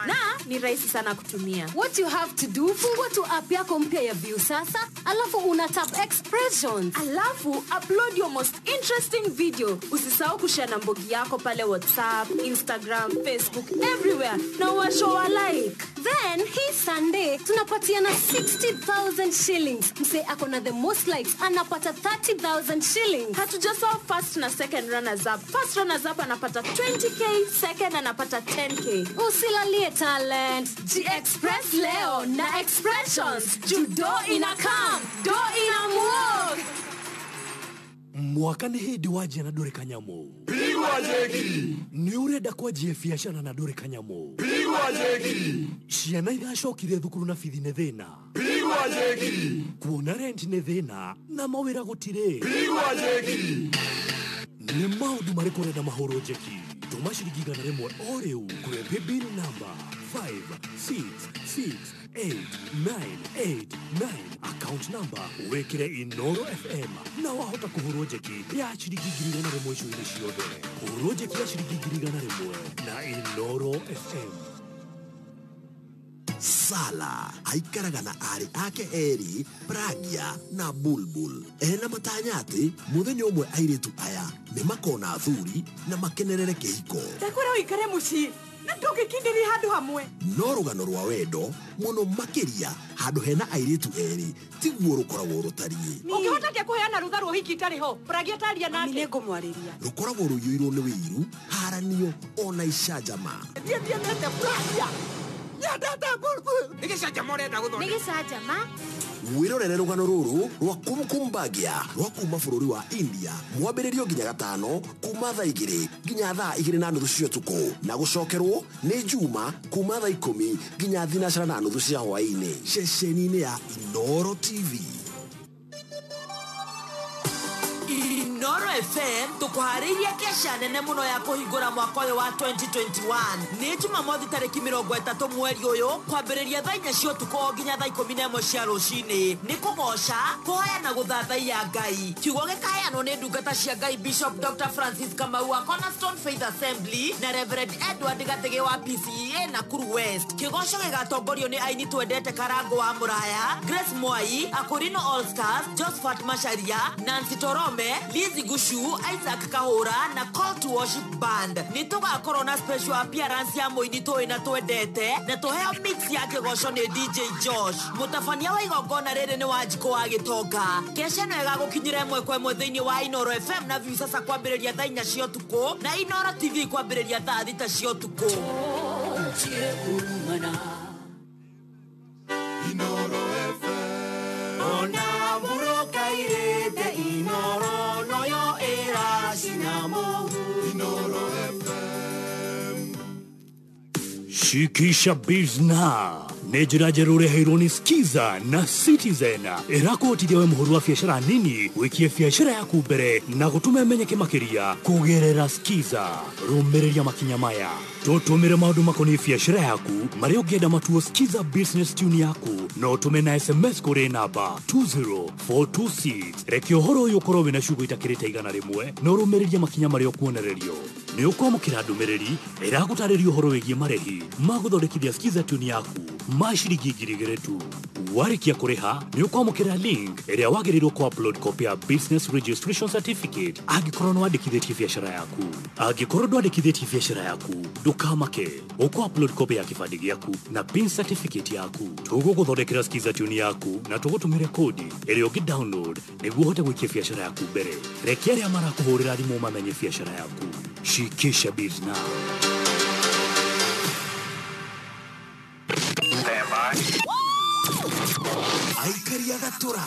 Na ni rahisi sana kutumia. What you have to do, fungua tu app yako mpya ya Viusasa, alafu una tap Expressions. Alafu alafu upload your most interesting video. Usisahau kushare na mbogi yako pale WhatsApp, Instagram, Facebook, everywhere. Na washow like. Then hii Sunday tunapatiana 60,000 shillings. Mse akona the most likes anapata 30,000 shillings. Hatujasahau first na second runners up. First runners up anapata 20k, second anapata 10k. Usilalie talent. G-Express leo na expressions. Judo inakam, do inamwog. Mwaka ni hidi waje na Dore Kanyamo. Pigwa jeki. Ni ureda kwa jifiashana na Dore Kanyamo. Pigwa jeki. Ciana igacokire thukuru na fithi ne thina. Pigwa jeki. Kuona rent ne thina na mawira gutire. Pigwa jeki. Ni maundu mariko reda mahoro jeki. Tuma shilingi gana rimwe o riu kuri bill number 566889. Account number wekire Inoro FM na wahota kuhurwo jeki ya shilingi gana rimwe cio-ini ciothe. Kuhurwo jeki ya shilingi gana rimwe na Inoro FM. Sala aikaraga na ari ake eri Pragia na Bulbul. Ena matanyati muthenya umwe airitu aya ni makona thuri na makenerere kihiko. Ndakwira uikare muci na ndugikindiri handu hamwe. No rugano rwa wendo muno makiria handu hena airitu eri tiguo rukoragwo rutarie. Ungihota kia kuheana rutha rwo hiki tariho Pragia taria nake. Mine ngumwariria. Rukoragwo ruyuirwo ni wiru haranio ona icanjama. Ndiye nete Pragia. Nigisajama. Wirorere rugano ruru rwa kumkumbagia rwa kuma bururi wa India mwambiririo nginya gatano kuma thaa 2 nginya thaa 2:30 cia tuko na gucokerwo ni Juma kuma thaa 10 nginya 12:30 cia hwaini ceceni-ini ya Inoro TV. Inoro FM tukuhariria kesha nene muno ya kuhingura mwaka uyu wa 2021 ni Jumamothi tariki 30 mweri uyu kwambiriria thaa 4 cia utuko nginya thaa 11 cia rucini ni kugoca kuhoya na guthathaiya Ngai kiugo gikaheanwo ni ndungata cia Ngai Bishop Dr. Francis Kamau wa Cornerstone Faith Assembly na Reverend Edward Gatege wa PCEA Nakuru West. Kigoco gigatongorio ni aini twendete Karango wa Muraya, Grace Mwai, Akorino All Stars, Josephat Masharia, Nancy Torome, Lizzy Gushu, Isaac Kahura na Call to Worship Band. Nitugakorwo na special appearance ya muini twina twendete na tuheo mix ya kigoco ni DJ Josh. Mutabania wa igongona riri ni Wanjiko wa Gitonga. Kesha no igagukinyira imwe kwa imwe thiini wa Inoro FM na view sasa kwambiriria thaa 4 cia utuko na Inoro TV kwambiriria thaa 6 cia utuko. Inoro FM. Ona muroka irete Inoro noyo era sinamo. Inoro FM. Shikisha bizna nejira jerure heironi skiza na Citizen irakotithia we muhuru wa biashara nini wikie biashara yaku mbere na gutume menyeke makiria kugerera skiza rumiriria makinya maya tutumire maundu makoni biashara yaku mari ungienda matuo skiza business tune yaku no tume na SMS kuri namba 20426 reke uhoro uyu ukorwo wina shugo itakirite igana rimwe no rumiriria makinya mari okuonererio ni ukwamukira ndumiriri iragutariria uhoro wigie marehi maguthondekithia skiza tune yaku mashiringi 2,000 tu. Warikia kuriha ni ukwamukira link iria wagirirwo ku upload copy ya business registration certificate agikorwo wandikithitie biashara yaku. Agikorwo ndwandikithitie biashara yaku ndukamake uku upload copy ya kibandi giaku na pin certificate yaku tuguguthondekera skiza tune yaku na tugutumire kodi iria ungi download niguo uhote gwikia biashara yaku mbere. Reke aria marakuhurira thimu mamenye biashara yaku. Shikisha business. Aikaria gatura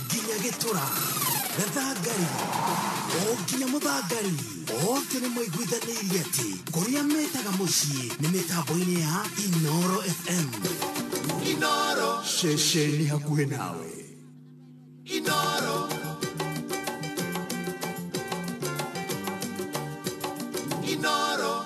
ginya gitura gathangari o ginya muthangari o tene moiguithanirie ati kuria metaga mucii ni mitambo-ini ya Inoro FM. Inoro Shesheni hakuhe nawe. Inoro Inoro.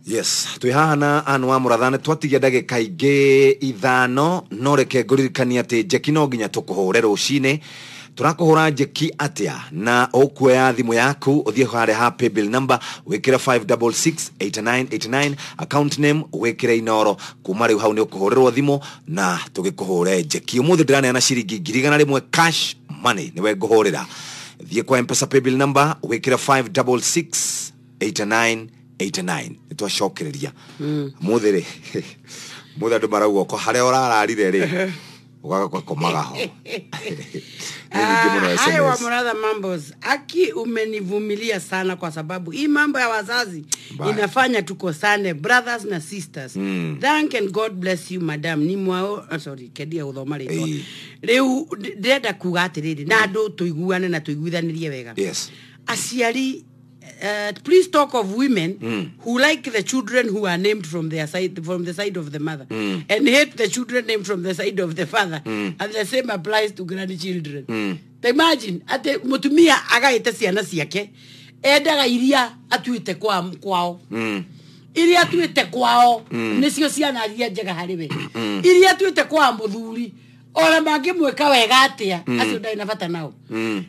Yes, twihana anwa murathane twatigia ndagika ingi 5 no reke nguririkania ati jeki no nginya tukuhure rucine turakuhura jeki atia na okuoya thimu yaku uthie hare ha paybill number wekira 5668989 account name wekira Inoro kuma riu hau ni ukuhurerwo thimu na tugikuhure jeki umuthi ndirane na ciringi 1,000 cash money niwe ngohorera thie kwa M-Pesa paybill number wekira 5668989 nitwacokereria muthire muthandu marauga ko haria urararire ri ugaga kwa komaga ho hayo wa mradha Mambos aki umenivumilia sana kwa sababu hii mambo ya wazazi inafanya tukosane brothers na sisters. Thank and God bless you madam ni mwao sorry kedia uthoma ritwa riu ndenda kuga atiriri na andu tuiguane na tuiguithanirie wega. Yes. Aciari please talk of women who like the children who are named from the side of the mother and hate the children named from the side of the father and the same applies to grandchildren. Imagine ate mutumia agaite ciana ciake endaga iria atuite kwao iria atuite kwao nicio ciana iria njega hariwe iria atuite kwa muthuri ora mangimweka wega atia acio ndai na bata nao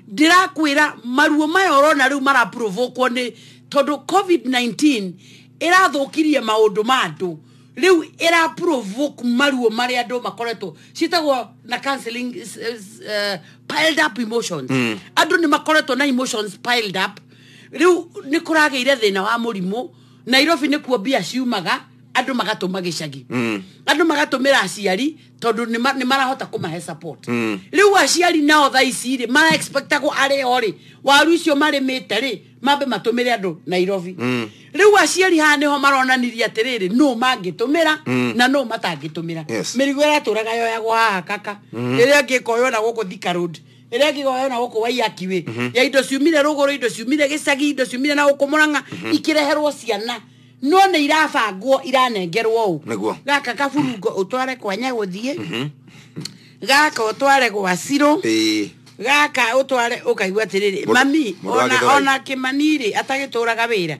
ndirakwira maruo mayo urona riu mara provoke ni tondu COVID-19 irathukirie maundu ma andu riu ira provoke maruo mari andu makoretwo citagwo na counseling piled up emotions andu ni makoretwo na emotions piled up riu ni kurageire thina wa murimo Nairobi ni kuo bia ciumaga andu magatuma gicagi andu magatumira aciari tondu ni marahota kumahe support riu aciari nao thaici ri mara expectagwo are ori waru icio mari miteri mambe matumire andu Nairobi riu aciari ha niho maronaniria atiriri no mangitumira na no matangitumira mirigo raturaga yo yago haha kaka iria ngikoyo na guku Thika Road iria ngikoyo na guku Waiyakiwe ya indo ciumire ruguru indo ciumire gicagi indo ciumire na guku Murang'a ikireherwo ciana no ne irabangwo iranengerwo u gaka kaburungo utware kwa Nyaguthie gaka utware gwa Ciro gaka utware ukaigwa tiriri mami ona Kimaniri atagituraga wira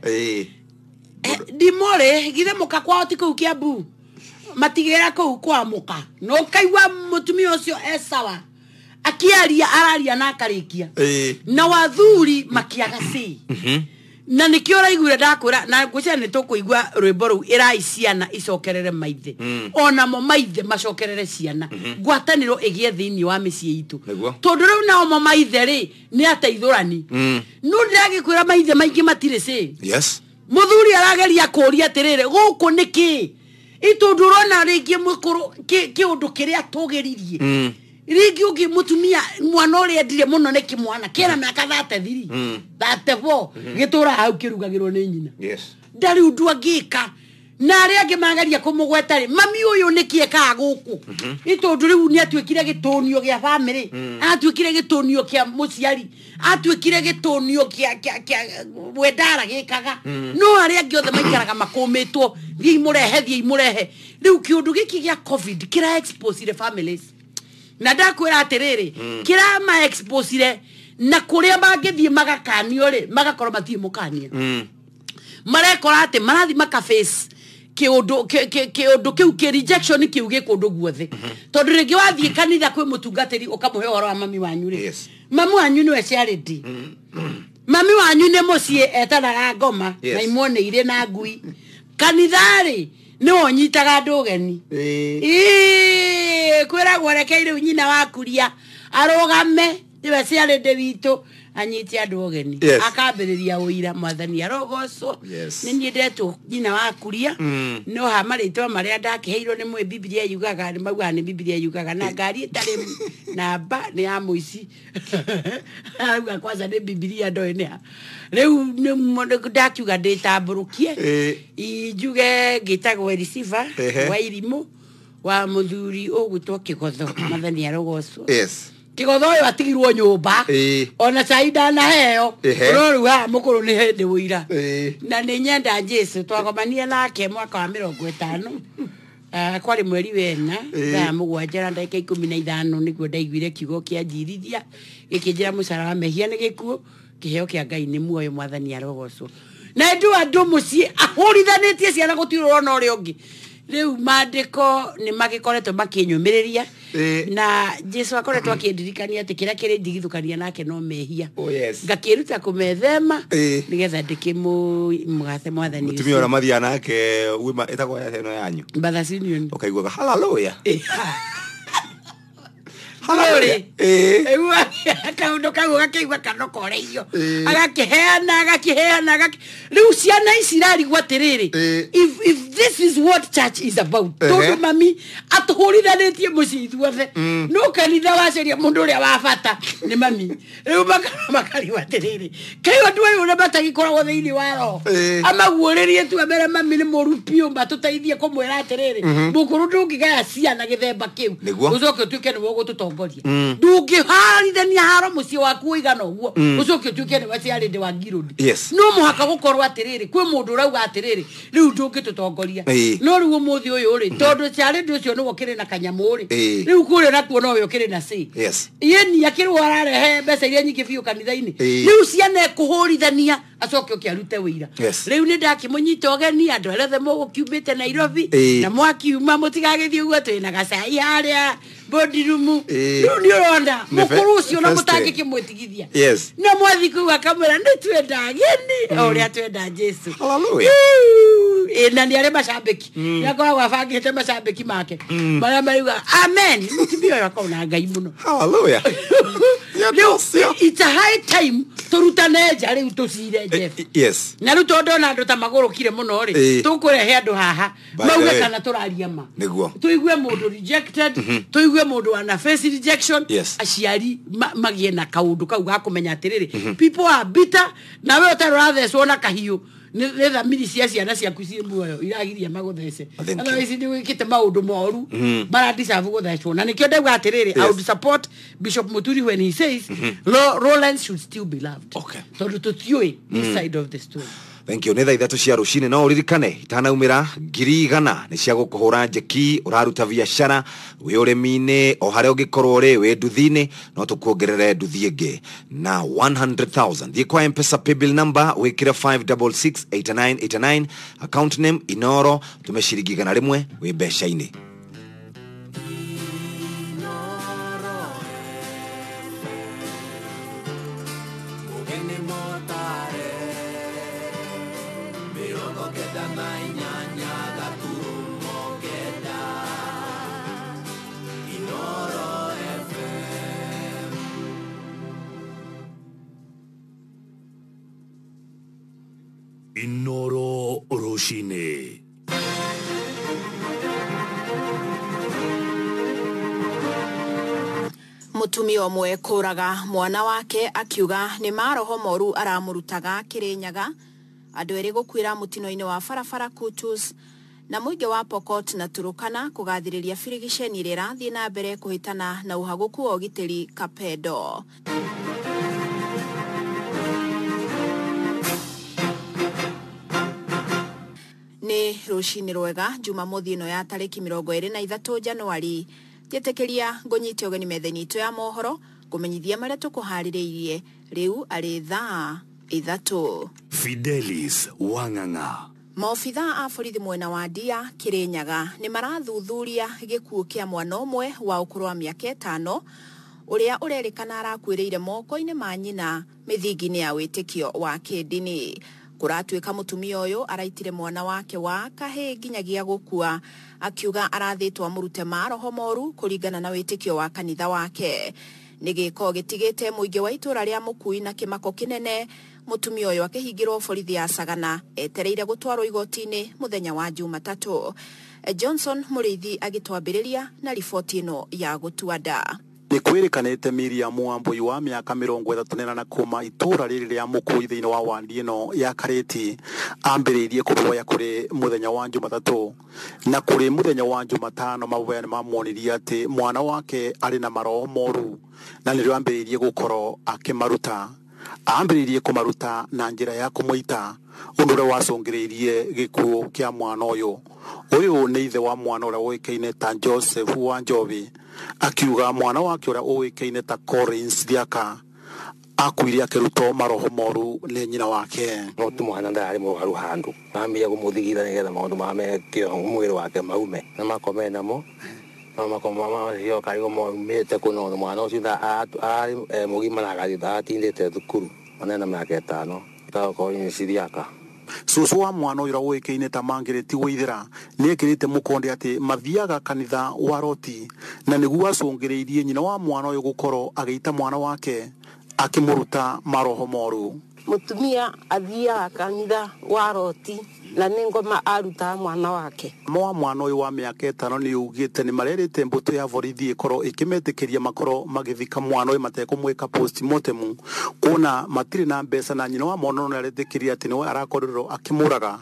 dimore githe muka kwao ti kuu Kiambu matigera kuu kwa muka no kaigwa mutumia ucio esawa akiaria araria na akarikia na wathuri makiaga na nikio raigura ndakwira na ngwicana ni tukuigwa rwimbo ru iraiciana icokerere maithe ona mo maithe macokerere ciana ngwataniro igie thiini wa micii itu tondu riu nao mo maithe ri ni ateithurani no ndiragikwira maithe maingi matire yes muthuri arageria kuria atiriri guku niki itondu rona ringi mukuru kiundu kiria tugeririe rigi ugi mutumia mwana uri endire muno neki mwana kera miaka 33 34 gitura hau kirugagirwo ni nyina ndari undu angika na ari angi magaria kumugweta ri mami uyu nikieka guku itondu riu ni atwikire gitonio gia family atwikire gitonio kia muciari atwikire gitonio kia wendara gikaga no ari angi othe maikaraga makumitwo thii murehe riu kiundu giki gia covid kira expose the families na ndakwira atiriri kira ma expose na kuria bangithie magakanio ri magakorwo matie mukania marekora ati marathi makaface kiundu kiu ki rejection kiu gikundu guothe tondu ringi wathie kanitha kwi mutungatiri ukamuhe horo wa mami wanyu ri mami wanyu niwe charity mami wanyu ni mucie etanaga ngoma na imone ire na ngui kanitha ri ni onyitaga ndugeni kwira gwerekeire nyina wakuria arogame niwe ciarinde witu anyiti andu ogeni akambiriria uira mwathani arogocwo ni nie ndetwo nyina wakuria no ha maritwa maria ndakiheirwo ni mwe Biblia yugaga ni mauga ni Biblia yugaga na ngari itari namba ni ya muici auga kwanza ni Biblia ndoene riu ni ndakiuga nditamburukie ijuge ngitagwo receiver wa irimu wa muthuri ugutwo Kigotho mwathani arogocwo Kigotho uyu atigirwo nyumba ona caida na heo roruga mukuru ni hindi wira na ni nyenda Jesu twagomania nake mwaka wa 50 kwari mweri wena thaa mugwanja ndagika 15 niguo ndaiguire kiugo kia njirithia gikinjira mucara wa mehia ni gikuo kiheo kia Ngai ni muoyo mwathani arogocwo na andu mucie ahurithanetie ciana gutiurwo na uri ungi riu mandiko ni magikoretwo makinyumiriria na Jesu akoretwo akiendirikania ati kira kiri ndigithukania nake no mehia ngakiruta kumethema nigetha ndikimugathe mwathani mutumia ora mathia nake wima etagwo ya eno yanyu Brothers Union ukaigwa hallelujah Hallelujah. Kaundu kau gakeigua kanokoreio. Agakiheana. Riu ciana ici irarigwa atiriri. If this is what church is about. Tondu mami atuhurithanĩtie mũciĩ ithuothe. No kanitha waceria mũndũ ũrĩa wa bata nĩ mami. Riu makarigwa atiriri. Kai andũ ayo ũrĩa matagikoragwo thĩinĩ wa roho. Amaguũrĩrie tu mbere mami nĩ mũru piũ matũteithie kũmwĩra atiriri. Mũkũrũ ndũngĩgaya ciana gĩthemba kĩu. Ũcoke ũtuĩke nĩwe ũgũtũtongoria. Ndũngĩharithania haro mũciĩ waku ũigana ũguo. Ũcoke ũtuĩke nĩwe ciarĩndĩ wa ngirũndi. No mũhaka gũkorwo atiriri. Kwĩ mũndũ ũrauga atiriri. Rĩu ndũngĩtũtongoria. No rĩu ũmũthĩ ũyũ rĩ tondũ ciarĩndĩ ũcio nĩwe kĩrĩ na kanyamũ rĩ. Rĩu kũrĩa nakuo nowe ũkĩrĩ na C. Yeni akĩrwo ararehe mbeca iria nyingĩ biũ kanitha-inĩ. Rĩu ciana ekũhũrithania acoke ũkĩarute wĩira. Rĩu nĩ ndakĩmũnyita ũgeni andũ arĩa othe mũgũkiumĩte Nairobi na mwakiuma mũtigagĩthiĩ ũguo twĩna gacai harĩa bodirumu. Rĩu nĩ ũrona mũkũrũ ũcio na mũtangĩkĩmwĩtigithia. Na mwathi kuuga kamwĩra nĩ twenda ageni o ũrĩa twenda Jesu. Hallelujah. Na nĩ arĩ macambĩki. Nĩakoragwo abangĩte macambĩki make. Marĩa mariuga amen. Mũtumia ũyũ akona Ngai mũno. Hallelujah. It's a high time tũrutane nja rĩu tũcire Jeff. Yes. Na rĩu tondũ ona andũ ta magũrũkire mũno rĩ tũkũrehe andũ haha mauge kana tũraria ma. Nĩguo. Tũigue mũndũ rejected, tũigue mũndũ ana face rejection, aciari magie na kaũndũ kau ga kũmenya atirĩrĩ. People are bitter na we ũtarĩ ũrathecwo na kahiũ. Nĩtha miri cia ciana ciaku ciĩ muoyo iragiria magũthece. Otherwise nĩ wĩkĩte maũndũ moru maradeserve gũthecwo. Na nĩkĩo ndauga atirĩrĩ I would support Bishop Muturi when he says Rollins should still be loved. Tondũ tũtiũĩ this side of the story. Thank you. Nitha ithatu cia rucini no uririkane itanaumira ngiri igana ni cia gukuhura njeki uraruta biashara wi urimi-ini o haria ungikorwo ri wi nduthi-ini no tukuongerere nduthi ingi na 100,000 thie kwa M-Pesa paybill number wikire 5668989 account name Inoro tumeshiriki igana rimwe wi mbeca-ini. Inoro Roshine. Mutumia omwe kuraga mwana wake akiuga ni maroho moru aramurutaga Kirinyaga. Andu eri gukwira mutino-ini wa barabara Kutus na muingi wa Pokot na Turukana kugathiriria birigiceni ira irathie na mbere kuhitana na uhaguku wa ugitiri Kapedo. Ni rucini rwega Jumamothi ino ya tariki 23 Januari tietekeria ngonyite ogeni metheni itu ya mohoro kumenyithia maria tukuhaririirie riu ari thaa 3. Fidelis Wanganga. Maofitha a borithi mwena wa Ndia Kirinyaga ni marathuthuria gikuo kia mwana omwe wa ukuru wa miaka 5 uria urerikana arakwiriire moko-ini ma nyina mithingi-ini ya witikio wa kidini. Kuratuika mutumia uyu araitire mwana wake wa kahe nginyagia gukua akiuga arathitwa murute maroho moru kuringana na witikio wa kanitha wake. Nigiko gitigite muingi wa itura ria Mukui na kimako kinene mutumia uyu akihingirwo borithi ya Sagana etereire gutwarwo igoti-ini muthenya wa Jumatatu. Johnson Muriithi agitwambiriria na riboti ino ya gutuanda. Ni kwirikanite Miriam Wambui wa miaka 34 na kuma itura riri ria Mukui thiini wa wandi ino ya Kareti ambiriirie kuboya kuri muthenya wa Jumatatu na kuri muthenya wa Jumatano maboya ni mamwonirie ati mwana wake ari na maroho moru na nirio ambiriirie gukoro akimaruta ambiriirie kumaruta na njira ya kumuita undu uria wacungiriirie gikuo kia mwana uyu ni ithe wa mwana uria uikaine ta Joseph Wanjobi akiuga mwana wake uria uikaine ta Collins Thiaka akuire akiruto maroho moru ni nyina wake. No tu mwana ndari mugaru handu ambia gumuthigitha nigetha maundu mamekio mwiri wake maume na makome namo na makoma mama yo karigo mete kuno mwana ucio ari mugima na gari atindite thukuru manena miaka 5 ta Collins Thiaka Susu wa mwana uyu wikeine ta Mangireti Waithira niekirite mukonde ati mathiaga kanitha wa Roti na niguo acungiriirie nyina wa mwana uyu gukoro agiita mwana wake akimuruta maroho moru. Mutumia athiaga kanitha wa Roti na ningoma aruta mwana wake. Mwana uyu wa miaka 5 ni ugite ni marerete mbuto ya borithi ikoro ikimetekeria makoro magithika mwana uyu matekumwika postmortem kuna matiri na mbeca na nyina wa mwana no aretekeria ati niwe arakorero akimuraga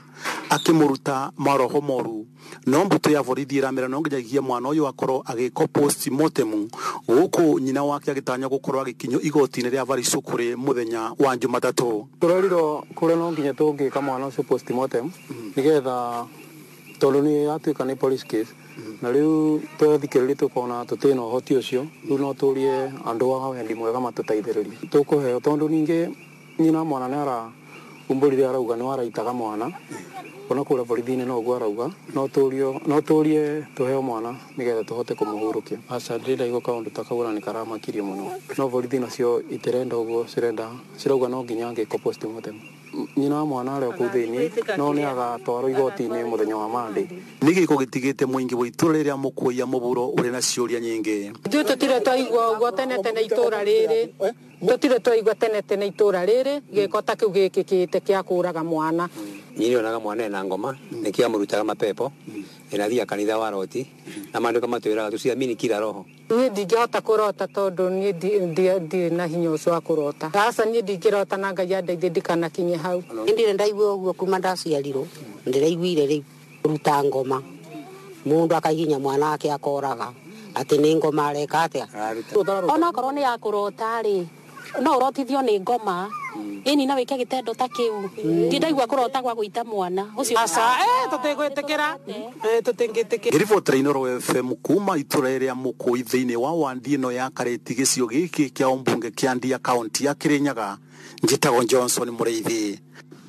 akimuruta maroho moru. No mbuto ya borithi iramera no nginya mwana uyu akoro agiko postmortem guku nyina wake agitanya gukorwa gikinyo igoti-ini ria Varicukuri muthenya wa Jumatatu. Turoriro kure no nginya tungika mwana ucio postmortem nigetha tondu ni atuika ni police case na riu twethikiririe tukona tutina uhoti ucio riu no turie andu a wendi mwega matutaithiririe tukuheo tondu ningi nyina mwana ni ara umburirie arauga ni araitaga mwana ona kura borithi-ini no guo arauga no turie tuheo mwana nigetha tuhote kumuhurukia. Aca ndenda iko kaundu takagura ni karamakirie muno no borithi nacio itirenda uguo cirauga no nginya ngiko postmortem. Nyina mwana aria ku thiini no ni agatwarwo igoti-ini muthenya wa Monday. Niki kugitigite mwingi wa itura riria mukuia muburo uri na ciuria nyingi. Ithuĩ tũtirĩ twaigua ũguo tene itũra rĩrĩ tũtirĩ twaigua tene itũra rĩrĩ gĩko ta kĩu gĩkĩkĩte kĩa kũraga mwana. Nilionaga mwana ena ngoma nikiamurutaga mapepo inathia kanitha wa Roti na maandiko matwiraga tuciamini kila roho. Niĩ ndingĩhota kũrota tondũ niĩ na hinya ũcio wa kũrota. Aca niĩ ndingĩrota na Ngai andeithie ndikanakinye hau. Ndirĩ ndaigua ũguo kuma ndaciarirwo ndĩraiguire rĩu kũruta ngoma mũndũ akahinya mwana wake akoraga ati nĩ ngoma areka atĩa. Ona korwo nĩ ya kũrota rĩ no ũrotithio nĩ ngoma ini na wike gitendo ta kiu ndaigua kurota gwa guita mwana ucio aca tutigwitikira tutingĩtĩkĩra. Riboti Inooro FM kuma itura ria Mukui thiini wa wandi ino ya Kareti gicio giki kia ombunge kia Ndia kaunti ya Kirinyaga njitagwo Johnson Mureithi.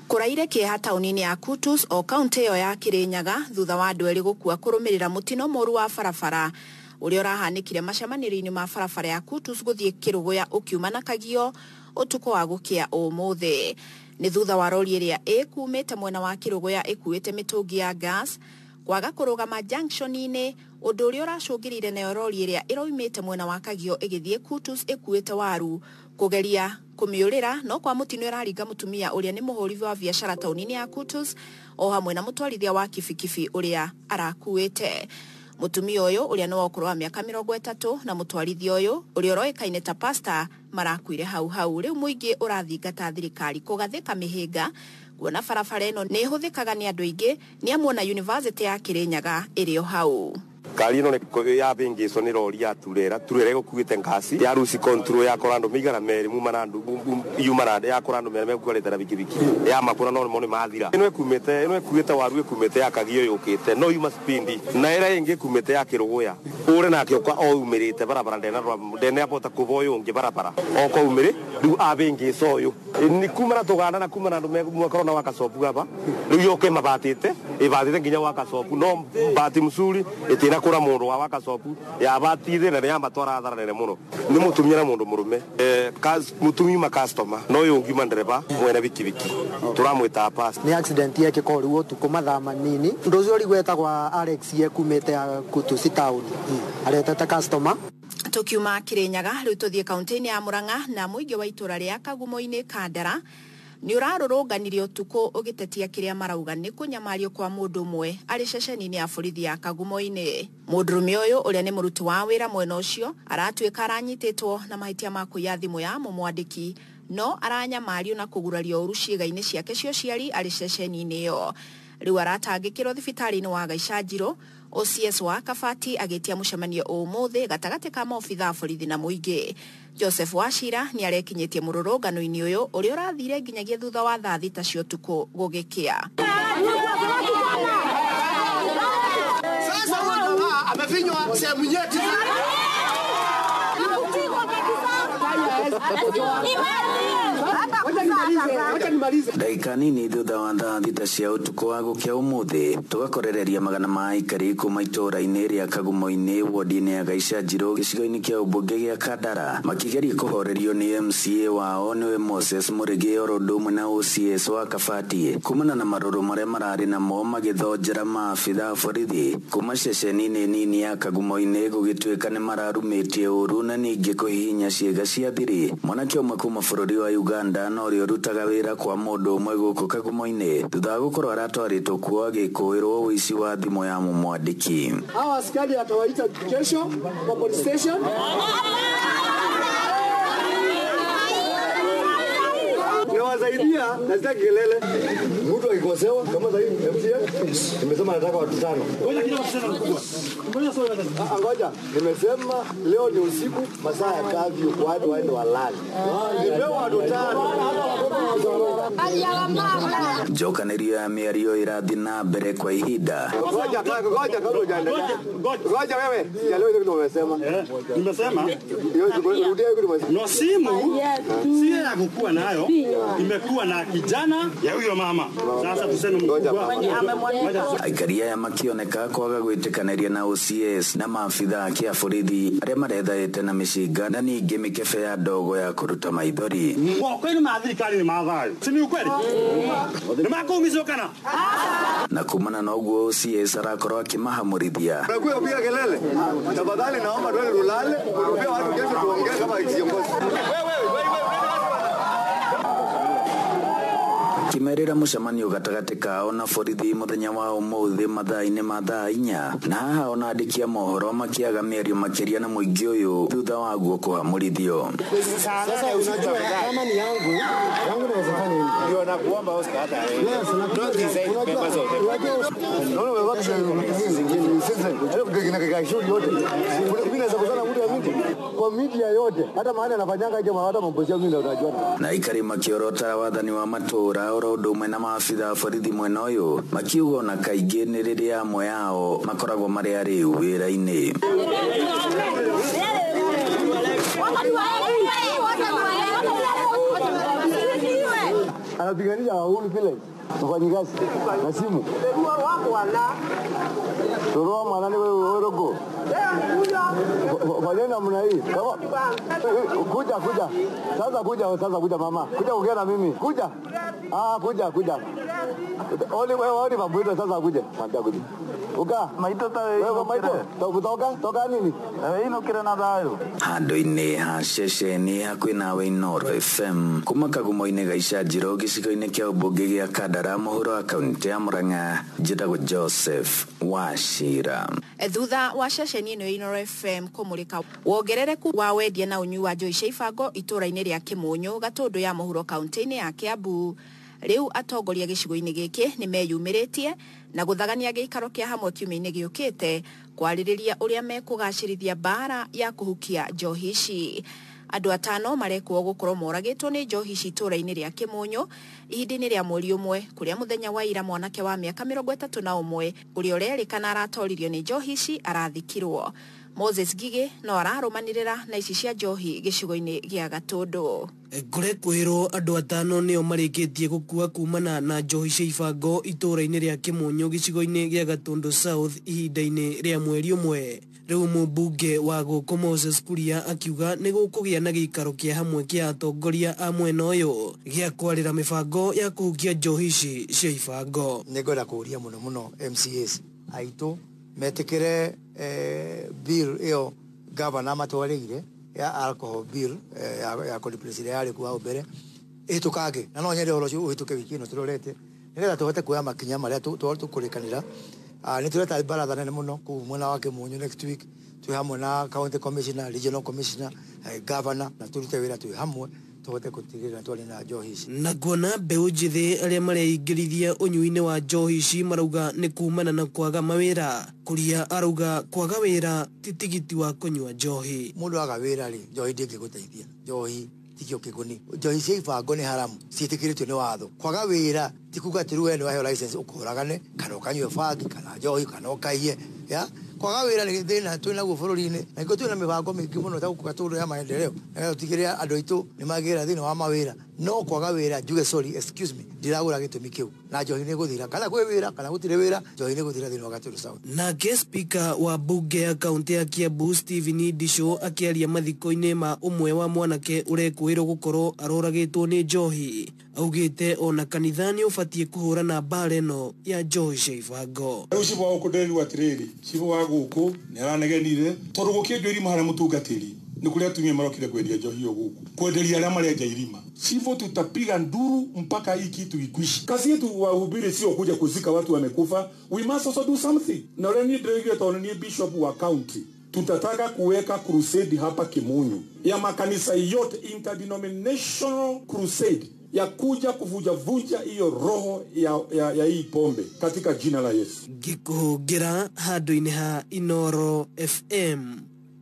Kuraire kieha tauni-ini ya Kutus o kaunti iyo ya Kirinyaga thutha wa andu eri gukua kurumirira mutino moru wa barabara uria urahanikire macemaniro-ini ma barabara ya Kutus guthie Kiruguya ukiuma na Kagio utuko wa gukia umuthi. Ni thutha wa rori iria ikumite mwena wa Kiruguya ikuite mitungi ya gas kwaga kurugama junction-ini undu uria uracungirire nayo rori iria iroimite mwena wa Kagio igithie Kutus ikuite waru kugeria kumiurira no kwa mutino iraringa mutumia uria ni muhurivi wa biashara tauni-ini ya Kutus o hamwe na mutwarithia wa kibikibi uria arakuite. Mutumia uyu uria no okoro wa miaka 30 na mutwarithia uyu uria roikaine ta pastor marakuire hau riu muingi urathingata thirikari kugathika mihinga kuona barabara ino ni huthikaga ni andu aingi ni amwe na University ya Kirinyaga irio hau. Kari ino ni ya bengiso ni rori ya turera gukuite ngasi ya rusi control ya korando migara meri mumanandu yumarade ya korando meri megukwareta bikibiki ya makura no mone mathira ino ekumete waru ekumete ya Kagio yukite no yuma spindi na era ingi kumete ya Kiruguya ure na kioka o umirite barabara ndena apota kuvoyo ngi barabara o ko umire du abengiso yo ni kumara tuganda na kumana ndu korona wakasopu hapa riu yoke mabatite ibatite nginya wakasopu no bati musuri itina kura mundu wa wakasopu ya batithe na ya matwara tharanene muno ni mutumia na mundu murume mutumia ma customer no yungi mandereba mwene bikibiki turamwita pass ni accident yake ko riu tuko mathama nini ndozo rigweta kwa Alex yekumete ya Kutusi town aretete customer. Tukiuma Kirinyaga riu tuthie kaunti-ini ya Murang'a na muingi wa itura ria Kagumo-ini Kandara ni urarurunganirio tuko ugitetia kiria marauga ni kunyamario kwa mundu umwe ari ceceni-ini ya borithi ya Kagumo-ini. Mundurume uyu uria ni muruti wa wira mwena ucio aratuika aranyititwo na mahitia ma kuiya thimu ya mumwandiki no aranyamario na kugurario uru ciiga-ini ciake cio ciari ari ceceni-ini iyo. Riu aratangikirwo thibitari-ini wa Gaicajiro OCS wa Kabati agitia mucemanio umuthi gatagati ka maobitha a borithi na muingi. Joseph Wachira ni arekinyitie mururungano-ini uyu uria urathire nginyagia thutha wa thaa thita cia utuku gugikia. Amefinywa sehemu nyeti. Ndagika nini thutha wa thaa thita cia utuku wa gukia umuthi tugakorereria magana ma aikari kuma itura-ini ria Kagumo-ini wodi-ini ya Gaichanjiru gicigo-ini kia ubunge gia Kandara makigeria kuhorerio ni MCA wao niwe Moses Murigi orodo umwe na OCS wa Kabati kumana na maruru maria marari namo magithonjera maabitha borithi kuma ceceni-ini nini ya Kagumo-ini gugituika ni mararumitie uru na ningi kuhihinya ciĩga cia thiri. Mwanake umwe kuma bururi wa Uganda no rio rutaga wira kwa mundu umwe guku Kagumo-ini thutha wa gukorwo aratwaritwo kuo agikuirwo uici wa thimu ya mumwandiki. Hawa askari atawaita kesho kwa police station. Nawasaidia na sitaki kelele. Mtu akikosewa kama sasa hivi MCA nimesema nataka watu 5. Ngoja kidogo sana mkubwa. Ngoja nimesema leo ni usiku masaa ya curfew watu waende walale. Nipewa watu 5. Njokanirio ya mĩario ĩrathiĩ na mbere kwa ihinda. Ngoja wewe. Ya leo ndio umesema. Nimesema rudia hiyo no simu si ya kukua nayo imekuwa na kijana ya huyo mama. Sasa tuseme mkubwa aikari aya makioneka kwaga gwĩtĩkanĩria na OCS na maabitha a kia borithi arĩa marethaĩte na mĩcinga na ningĩ mĩkebe ya ndogo ya kũruta maithori. Kwani mathirikari ni mathayo si ni ukweli ni makuumizwo kana na kumana na ũguo OCS arakorwo akĩmahamũrithia. Nakuja kupiga kelele. Tafadhali naomba twende tulale, tupe watu kesho tuongee kama kiongozi. Kimerera mucemanio gatagatĩ kao na borithi muthenya wa ũmũthĩ mathaa-inĩ ma thaa 4 na haha ona andĩki a mohoro makiaga mĩario makĩria na mũingĩ ũyũ thutha wa guo kũhamũrithio. Sasa unajua kama ni yangu naweza fanya nini? Ndio nakuomba Oscar hata wewe. Don't decide members of the no wewe zingine sasa ndio kina shughuli yote. Mimi naweza kuzana mtu wa miti kwa media yote hata maana anafanyanga hiyo hata mambo ya mimi unajua. Na ikari makiorota wathani wa matura oro ndumwe na maabitha borithi mwena ũyũ makiuga na kaingĩ nĩ rĩrĩa amwe yao makoragwo marĩ arĩu wĩra-inĩ. Anapigania huni vile mfanyikazi na simu Toro mwana ni wewe orogo. Wajana mna hii. Kuja. Sasa kuja mama. Kuja ongea na mimi. Kuja. Kuja. Oli mabuita sasa kuja. Mwambia kuja. Uka maito ta wewe maito. Toka nini? Ino kira na dayo. Handũ-inĩ ha ceceni hakuhĩ nawe Inooro FM kuma Kagumo-inĩ Gaichanjiru gĩcigo-inĩ kĩa ũmbunge gĩa Kandara mũhuro wa kaunti ya Murang'a njĩtagwo Joseph Wachira. Thutha wa ceceni ĩno Inooro FM kũmũrĩka wongerereku wa wendia na ũnyui wa njohi cia ibango itũra-inĩ rĩa Kĩmũnyũ Gatũndũ ya mũhuro kaunti-inĩ ya Kiambu. Rĩu atongoria gĩcigo-inĩ gĩkĩ nĩ meyumĩrĩtie na gũthagania gĩikaro kĩa hamwe kiumia-inĩ gĩũkĩte kwarĩrĩria ũrĩa mekũgacĩrithia mbara ya kũhukia njohi ici. Andũ 5 marekwo gũkorwo moragĩtwo nĩ njohi ici itũra-inĩ rĩa Kĩmũnyũ ihinda-inĩ rĩa mweri ũmwe kũrĩa mũthenya wa ira mwanake wa mĩaka 31 ũrĩa ũrerĩkana aratoririo nĩ njohi ici arathikirwo. Moses Gigi no ararũmanĩrĩra na ici cia njohi gĩcigo-inĩ gĩa Gatũndũ. Kũrekwĩrwo andũ 5 nĩo marĩkĩtie gũkua kumana na njohi cia ibango itũra-inĩ rĩa Kĩmũnyũ gĩcigo-inĩ gĩa Gatũndũ South ihinda-inĩ rĩa mweri ũmwe. Rĩu mũmbunge wa gũkũ Moses Kuria akiuga nĩ gũkũgĩa na gĩikaro kĩa hamwe kĩa atongoria a mwena ũyũ gĩa kwarĩra mĩbango ya kũhukia njohi ici cia ibango. Nĩngwenda kũria mũno MCAs aitũ metĩkĩre bill ĩyo governor matwarĩire ya alcohol bill ya kũreplace yarĩ kuwa mbere ĩtũkange na no nyende ũhoro ũcio ũhĩtũke wiki ĩno tũrorete nĩgetha tũhote kuoya makinya marĩa tũkũrĩkanĩra. Nĩ tũreta baratha nene mũno kũu mwena wa Kĩmũnyũ next week twĩ hamwe na county commissioner, regional commissioner, governor na tũrute wĩra twĩ hamwe tuhote gũtigĩrĩra twarĩ na njohi ici. Na kuona mbeũ njĩthĩ arĩa mareingĩrithia ũnyui-inĩ wa njohi ici marauga nĩ kumana na kwaga mawĩra. Kuria arauga kwaga wĩra ti tigiti wa kũnyua njohi. Mũndũ aga wĩra rĩ njohi ndĩngĩgũteithia. Njohi tikio kĩguni. Njohi cia ibango nĩ haramu ciĩtĩkĩrĩtio nĩ watho. Kwaga wĩra ti kuga atĩ rĩu nĩ waheo license ũkũragane kana ũkanyue bangi kana njohi kana ũkaiye ya kwaga wĩra nĩ thĩna twĩ naguo bũrũri-inĩ na twĩ na mĩbango mĩingĩ mũno ta gũkũ Gatũndũ ya maendeleo na tũtigĩrĩra andũ aitũ nĩ magĩra thĩinĩ wa mawĩra no kwaga wira njuge sorry excuse me ndiragura gitumi kiu na njohi ni guthira kana kwi wira kana gutire wira njohi ni guthira thini wa Gatundu South. Nake spika wa bunge ya kaunti ya Kiambu Stephen Ndisho akiaria mathiko-ini ma umwe wa mwanake urekwirwo gukorwo aroragitwo ni njohi augite ona kanithani ubatie kuhurana mbara ino ya njohi cia ibango. Ucibo wa kuderwa atiriri cibo wa guku ni aranegenire tondu gukienjo irima haria mutungatiri ni kuria atumia marokire kwendia njohi yo guku kwenderia aria marenja irima. Sivyo tutapiga nduru mpaka hii kitu ikwishi. Kazi yetu wahubiri sio kuja kuzika watu wamekufa. We must also do something. Na leo ni bishop wa county. Tutataka kuweka crusade hapa Kimunyu ya makanisa yote, interdenominational crusade ya kuja kuvuja hiyo roho ya hii pombe katika jina la Yesu. Gikugira handu-ini ha Inoro FM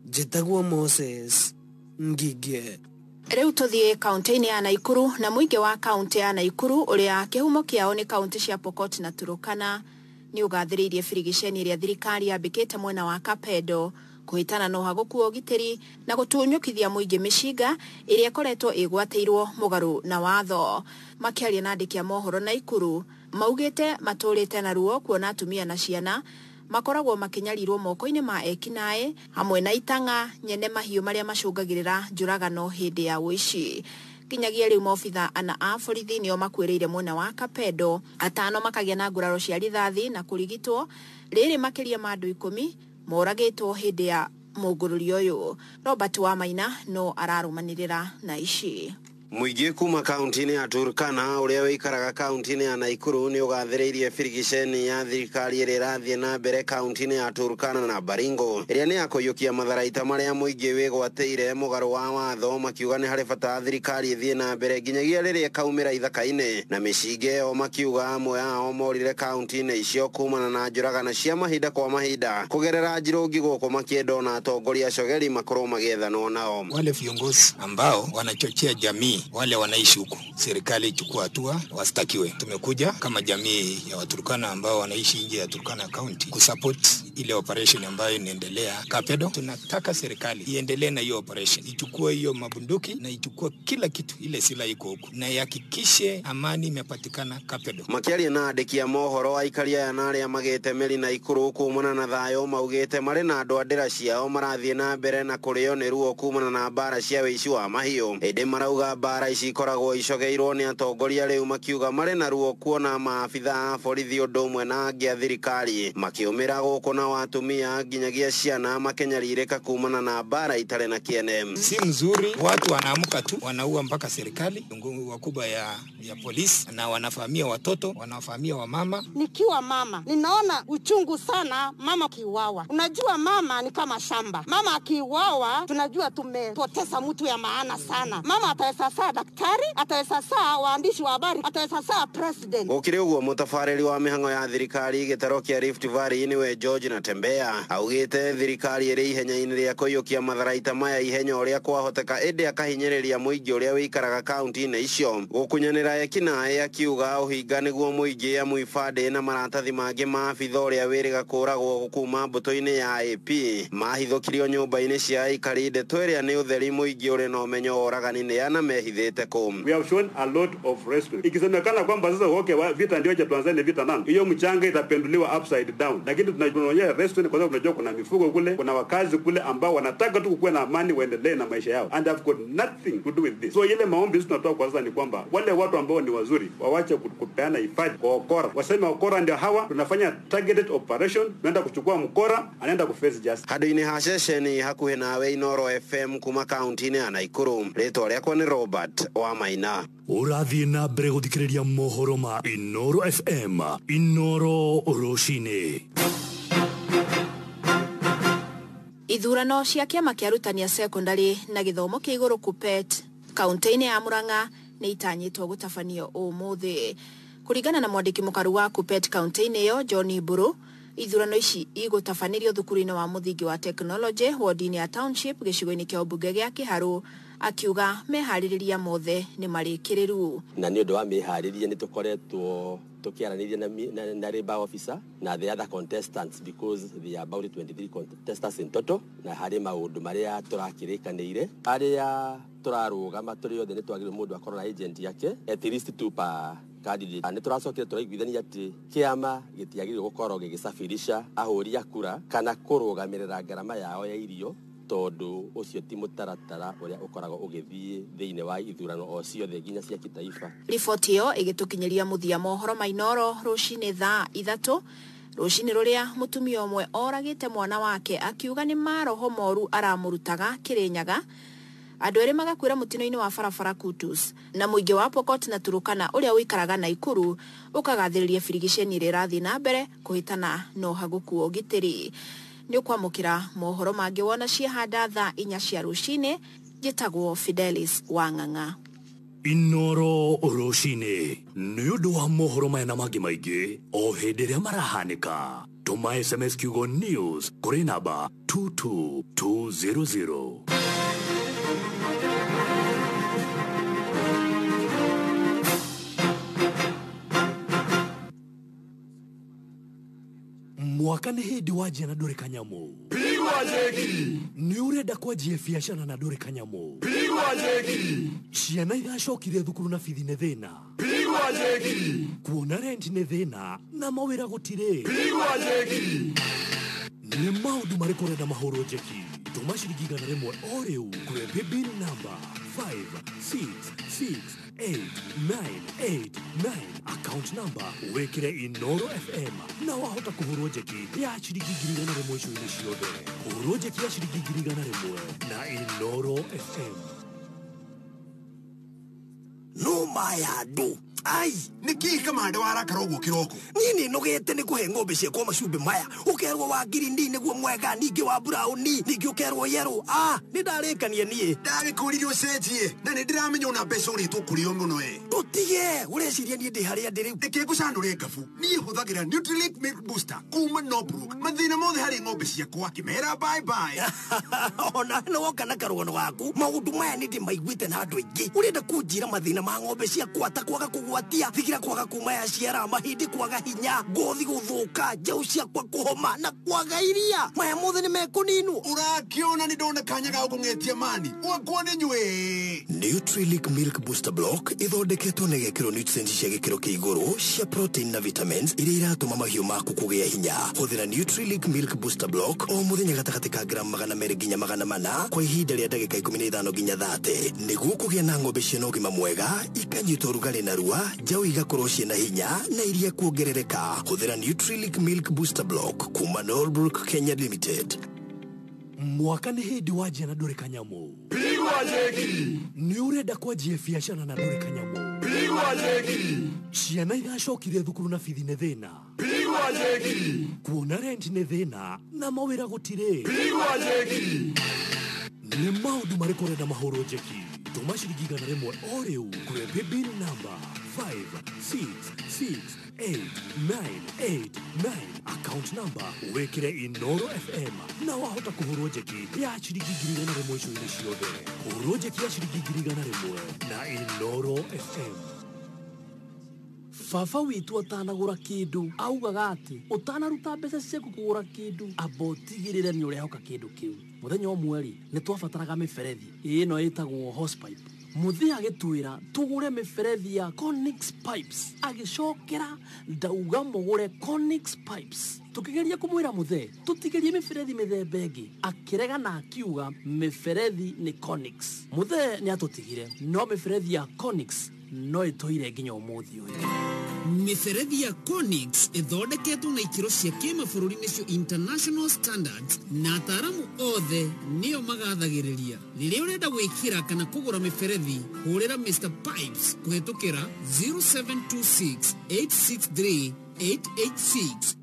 njitagwo Moses Ngige. Riu tuthie kaunti-ini ya Naikuru na muingi wa kaunti ya Naikuru uria kihumo kiao ni kaunti cia Pokot na Turukana ni ugathiririe birigiceni iria thirikari yambikite mwena wa Kapedo kuhitana no haguku ogitiri na gutunyukithia muingi mishinga iria koretwo igwateirwo mugaru na watho. Makiaria na andiki a mohoro Naikuru maugite maturite na ruo kuona atumia na ciana makoragwo makinyarirwo moko-ini ma ekinae hamwe na itanga nyene mahiu maria macungagirira njuragano hindi ya wici. Kinyagia riu maobitha ana a borithi nio makwiriire mwena wa Kapedo, atano makagia na nguraro cia rithathi na kurigitwo, riri makiria ma andu 10 moragitwo hindi ya mugururi uyu. Robert Wamaina no ararumanirira na ici. Muingi kuma kaunti-ini ya Turkana uria wikaraga kaunti-ini ya Naikuru ni ugathiririe birigiceni ya thirikari iria irathie na mbere kaunti-ini ya Turkana na Baringo iria ni akuyukia matharaita maria muingi wigwateire mugaru wa watho, makiuga ni hari bata thirikari ithie na mbere nginyagia riria kaumira ithaka-ini na micige o makiuga amwe ao morire kaunti-ini icio kumana na njuragano cia mahinda kwa mahinda kugerera njirungi guku makienda ona atongoria cogeri makorwo magiethanwo nao. Wale viongozi ambao wanachochea jamii wale wanaishi huko, serikali ichukua hatua wastakiwe. Tumekuja kama jamii ya Waturkana ambao wanaishi nje ya Turkana County kusupport ile operation ambayo inaendelea Kapedo. Tunataka serikali iendelee na hiyo operation, ichukue hiyo mabunduki na ichukue kila kitu ile sila iko huko na ihakikishe amani imepatikana Kapedo. Makiaria na andiki a mohoro aikaria ya nare amagete meri na Ikuru kumana na thayo maugite mari na andu andira ciao marathie na mbere na kurio ni ruo kumana na mbara cia wici wa mahiu. Ende marauga mbara ici ikoragwo icogeirwo ni atongoria riu makiuga mari na ruo kuona maabitha a borithi undu umwe na angi a thirikari makiumira guku na watumia nginyagia ciana makenyaririka kumana na mbara itare na kiene. Si mzuri, watu wanaamuka tu wanaua mpaka serikali wakubwa ya polisi na wanafahamia watoto, wanafahamia wamama. Nikiwa mama ninaona uchungu sana mama kiuawa. Unajua mama ni kama shamba. Mama akiuawa tunajua tumepoteza mtu ya maana sana. Mama ataweza saa daktari, ataweza saa waandishi wa habari, ataweza saa president. Ukiri uguo mutafariri wa mihango ya thirikari gitaro kia Rift Valley niwe George Natembea augite thirikari iri ihenya-ini ria kuyukia matharaita maya ihenya uria kwahoteka ende akahinyiriria muingi uria wikaraga kaunti-ini icio gukunyanira ekinae akiuga uhinga niguo muingi amuibande na maratathi mangi ma abitha uria wiriga kuragwo kuma mbuto-ini ya AP mahithukirio nyumba-ini cia aikari ndeto iria ni utheri muingi uri na umenyo oragani ni ana mehithite kum. We have shown a lot of respect. Ikisemekana kwamba sasa okay vita ndio tuanze vita nani, hiyo mchanga itapenduliwa upside down, lakini tunaonyesha respect kwa sababu tunajua kuna mifugo kule, kuna wakazi kule ambao wanataka tu kuwa na amani waendelee na maisha yao, and have got nothing to do with this. So ile maombi tunatoa kwa sasa ni kwamba wale watu ambao ni wazuri waache kupeana hifadhi kwa ukora, waseme ukora ndio hawa, tunafanya targeted operation, tunaenda kuchukua mkora anaenda kuface justice. Hadi-ini haceceni hakuhe nawe Inoro FM kuma kaunti-ini ya Naikuru. Ritwa riakwa ni Robert Wamaina. Urathie na mbere guthikiriria mohoro ma Inoro FM, Inoro Roshine. Ithurano cia kiama kia arutani secondary na githomo kia iguru KUPPET kaunti-ini ya Murang'a ni itanyitwo gutafanio umuthi. Kuringana na mwandiki mukaru wa KUPPET kaunti-ini yo John Iburu, ithurano ici igutafanirio thukuru-ini wa muthingi wa technology ward-ini ya township gicigo-ini kia ubunge gia Kiharu, akiuga mehaririria mothe ni marikiriru. Na ni undu wa mehariria ni tukoretwo tukiaranithia na labor officer na the other contestants because they are about 23 contestants in total na hari maundu maria turakirikanire aria turarugama turi othe ni twagire mundu akorwo na agent yake at least 2 per candidate ni turacokire turaiguithania ati kiama gitiagire gukorwo gigisafirisha ahuri akura kana kurugamirira ngarama yao ya irio tondu ucio ti mutaratara uria ukoragwo ugithie thiine wa ithurano o ciothe nginya cia kitaifa. Riboti iyo igitukinyiria muthia mohoro mainoro rucini thaa 3 rucini ruria mutumia umwe oragite mwana wake akiuga ni maroho moru aramurutaga Kirinyaga. Andu eri magakwira mutino-ini wa barabara Kutus na muingi wa Pokot na Turukana uria wikaraga Naikuru ukagathiriria firigisheni rirathi na mbere kuhitana no haguku ogitiri. Ni kwamukira mohoro mangi wona ciehanda thaa 4 cia rucini. Njitagwo Fidelis Wang'ang'a. Inoro rucini ni undu wa mohoro maya na mangi maingi o hindi ria marahanika. Tuma SMS kiugo news kuri namba 22200. Mwaka ni hindi wajia na Dore Kanyamu. Pigwa jeki. Ni urenda kwanjia biashara na Dore Kanyamu. Pigwa jeki. Ciana igacokire thukuru na bithi nĩ thĩna. Pigwa jeki. Kuona rent nĩ thĩna na mawĩra gũtirĩ. Pigwa jeki. Nĩ maũndũ marĩkũ ũrenda mahũrwo jeki? Tũma ciringi 100 o rĩu kũrĩ paybill number 56688989 account number wekire Inoro FM na wahota kuhũrwo jeki ya ciringi 100 ico-inĩ ciothe. Hũrwo jeki ya ciringi 100 na Inoro FM. No mayadu ai niki kamande warakara uguo kiroko nini nogete ni kuhe ngombe ciakwa macumbi maya ukerwo wa girindi niguo mwega ningi wa brown ningi ukerwo yellow ni ndarikanie nie ndagikuririe ucenjie na ni ndiramenya una mbeca uri tukurio muno tutige ureciria nie ndi haria ndi riu niki ngucandure ngafu nie huthagira Nutrilink Milk Booster kuma Nobruk mathina mothe hari ngombe ciakwa kimera bye bye ona no woka na karuono gaku maundu maya ni ndimaiguite na andu aingi urenda kunjira mathina ma ngombe ciakwa ta kwaga kugwatia thigira kwaga kuma ya ciara mahindi kwaga hinya ngothi guthuka njau ciakwa kuhoma na kwaga iria maya mothe ni mekuninu urakiona ni ndona kanya ga kungetia mani wakwa ni nywe Nutrilink Milk Booster Block ithondeketwo na gikiro nutrients cia gikiro kia iguru cia protein na vitamins iria iratuma mahiũ maku kugia hinya huthira Nutrilink Milk Booster Block o muthenya gatagati ka gram 200 nginya 400 kwa ihinda ria ndagika 15 nginya 30 niguo kugia na ngombe ciena ũgima mwega ikanyita ũrugarĩ na rua njau igakorwo ciena hinya na iria kuongerereka huthira Nutrilink Milk Booster Block kuma Norbrook Kenya Limited. Mwaka ni hindi wajia na Dore Kanyamu. Pigwa jeki. Ni urenda kwanjia biashara na Dore Kanyamu. Pigwa jeki. Ciana igacokire thukuru na bithi nĩ thĩna. Pigwa jeki. Kuona rent nĩ thĩna na mawĩra gũtirĩ. Pigwa jeki. Nĩ maũndũ marĩkũ ũrenda mahũrwo jeki? Tũma ciringi 100 o rĩu kũrĩ paybill number 56688989 account number wekire Inoro FM na wahota kuhũrwo jeki ya ciringi 100 ico-inĩ ciothe. Hũrwo jeki ya ciringi 100 na Inoro FM. Baba witu atanagura kindu augaga ati utanaruta mbeca ciaku kugura kindu abotigirire ni urehoka kindu kiu muthenya omweri ni twabataraga miferethi ino itagwo hosepipe muthia agitwira tugure miferethi ya Conix Pipes agicokera ndauga mugure Conix Pipes tukigeria kumwira muthe tutigerie miferethi mithemba ingi akirega na akiuga miferethi ni Conix muthe ni atutigire no miferethi ya Conix no itoire nginya umuthi uyu miferethi ya Conix ithondeketwo na ikiro cia kimabũrũri nicio international standards na ataramu othe nio magathagĩrĩria rĩrĩa ũrenda gwĩkĩra kana kũgũra miferethi hũrĩra Mr Pipes kũhetũkĩra 0726 863 886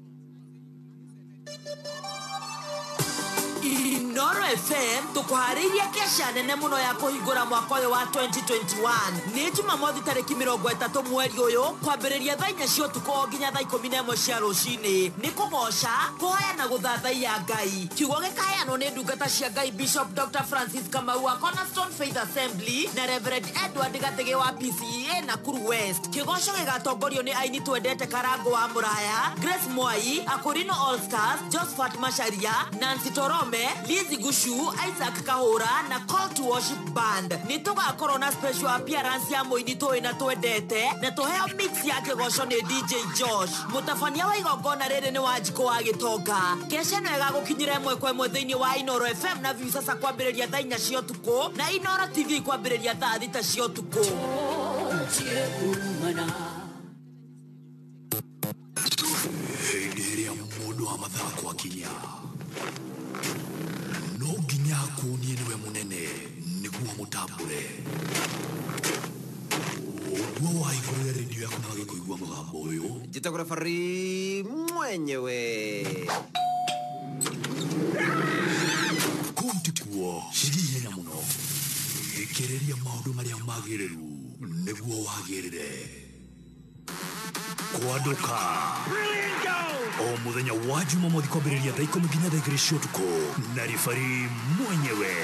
Inoro FM tukuhariria kesha nene muno ya kuhingura mwaka uyu wa 2021 ni Jumamothi tariki 30 mweri uyu kwambiriria thaa 4 cia utuku nginya thaa 11 cia rucini ni kugoca kuhoya na guthathaia Ngai kiugo gikaheanwo ni ndungata cia Ngai Bishop Dr. Francis Kamau wa Cornerstone Faith Assembly na Reverend Edward Gatege wa PCEA Nakuru West. Kigoco gigatongorio ni aini twendete Karango wa Muraya, Grace Mwai, Akorino All Stars, Josephat Masharia, Nancy Torome, Lizzy Gushu, Isaac Kahura na Call to Worship Band. Nitugakorwo na special appearance ya muini twina twendete na tuheo mix ya kigoco ni DJ Josh. Mutafania wa igongona riri ni Wanjiko wa Gitonga. Kesha no igagukinyira imwe kwa imwe thiini wa Inoro FM na view sasa kwambiriria thaa 4 cia utuku na Inoro TV kwambiriria thaa 6 cia utuku. Hĩndĩ mũndũ wa mathako akinya no nginya akuonie niwe munene nĩguo mũtambũre ũguo wa igũrũ ya redio yaku na wagĩkũigua mũgambo ũyũ njĩtagwo referee mwenyewe kũu tikuo cigihenya mũno gĩkĩrĩria maũndũ marĩa magĩrĩru nĩguo wagĩrĩre kwaduka o muthenya wa Jumamothi kwambĩrĩria thaa 10 nginya thaa 2 cia utuku na referee mwenyewe.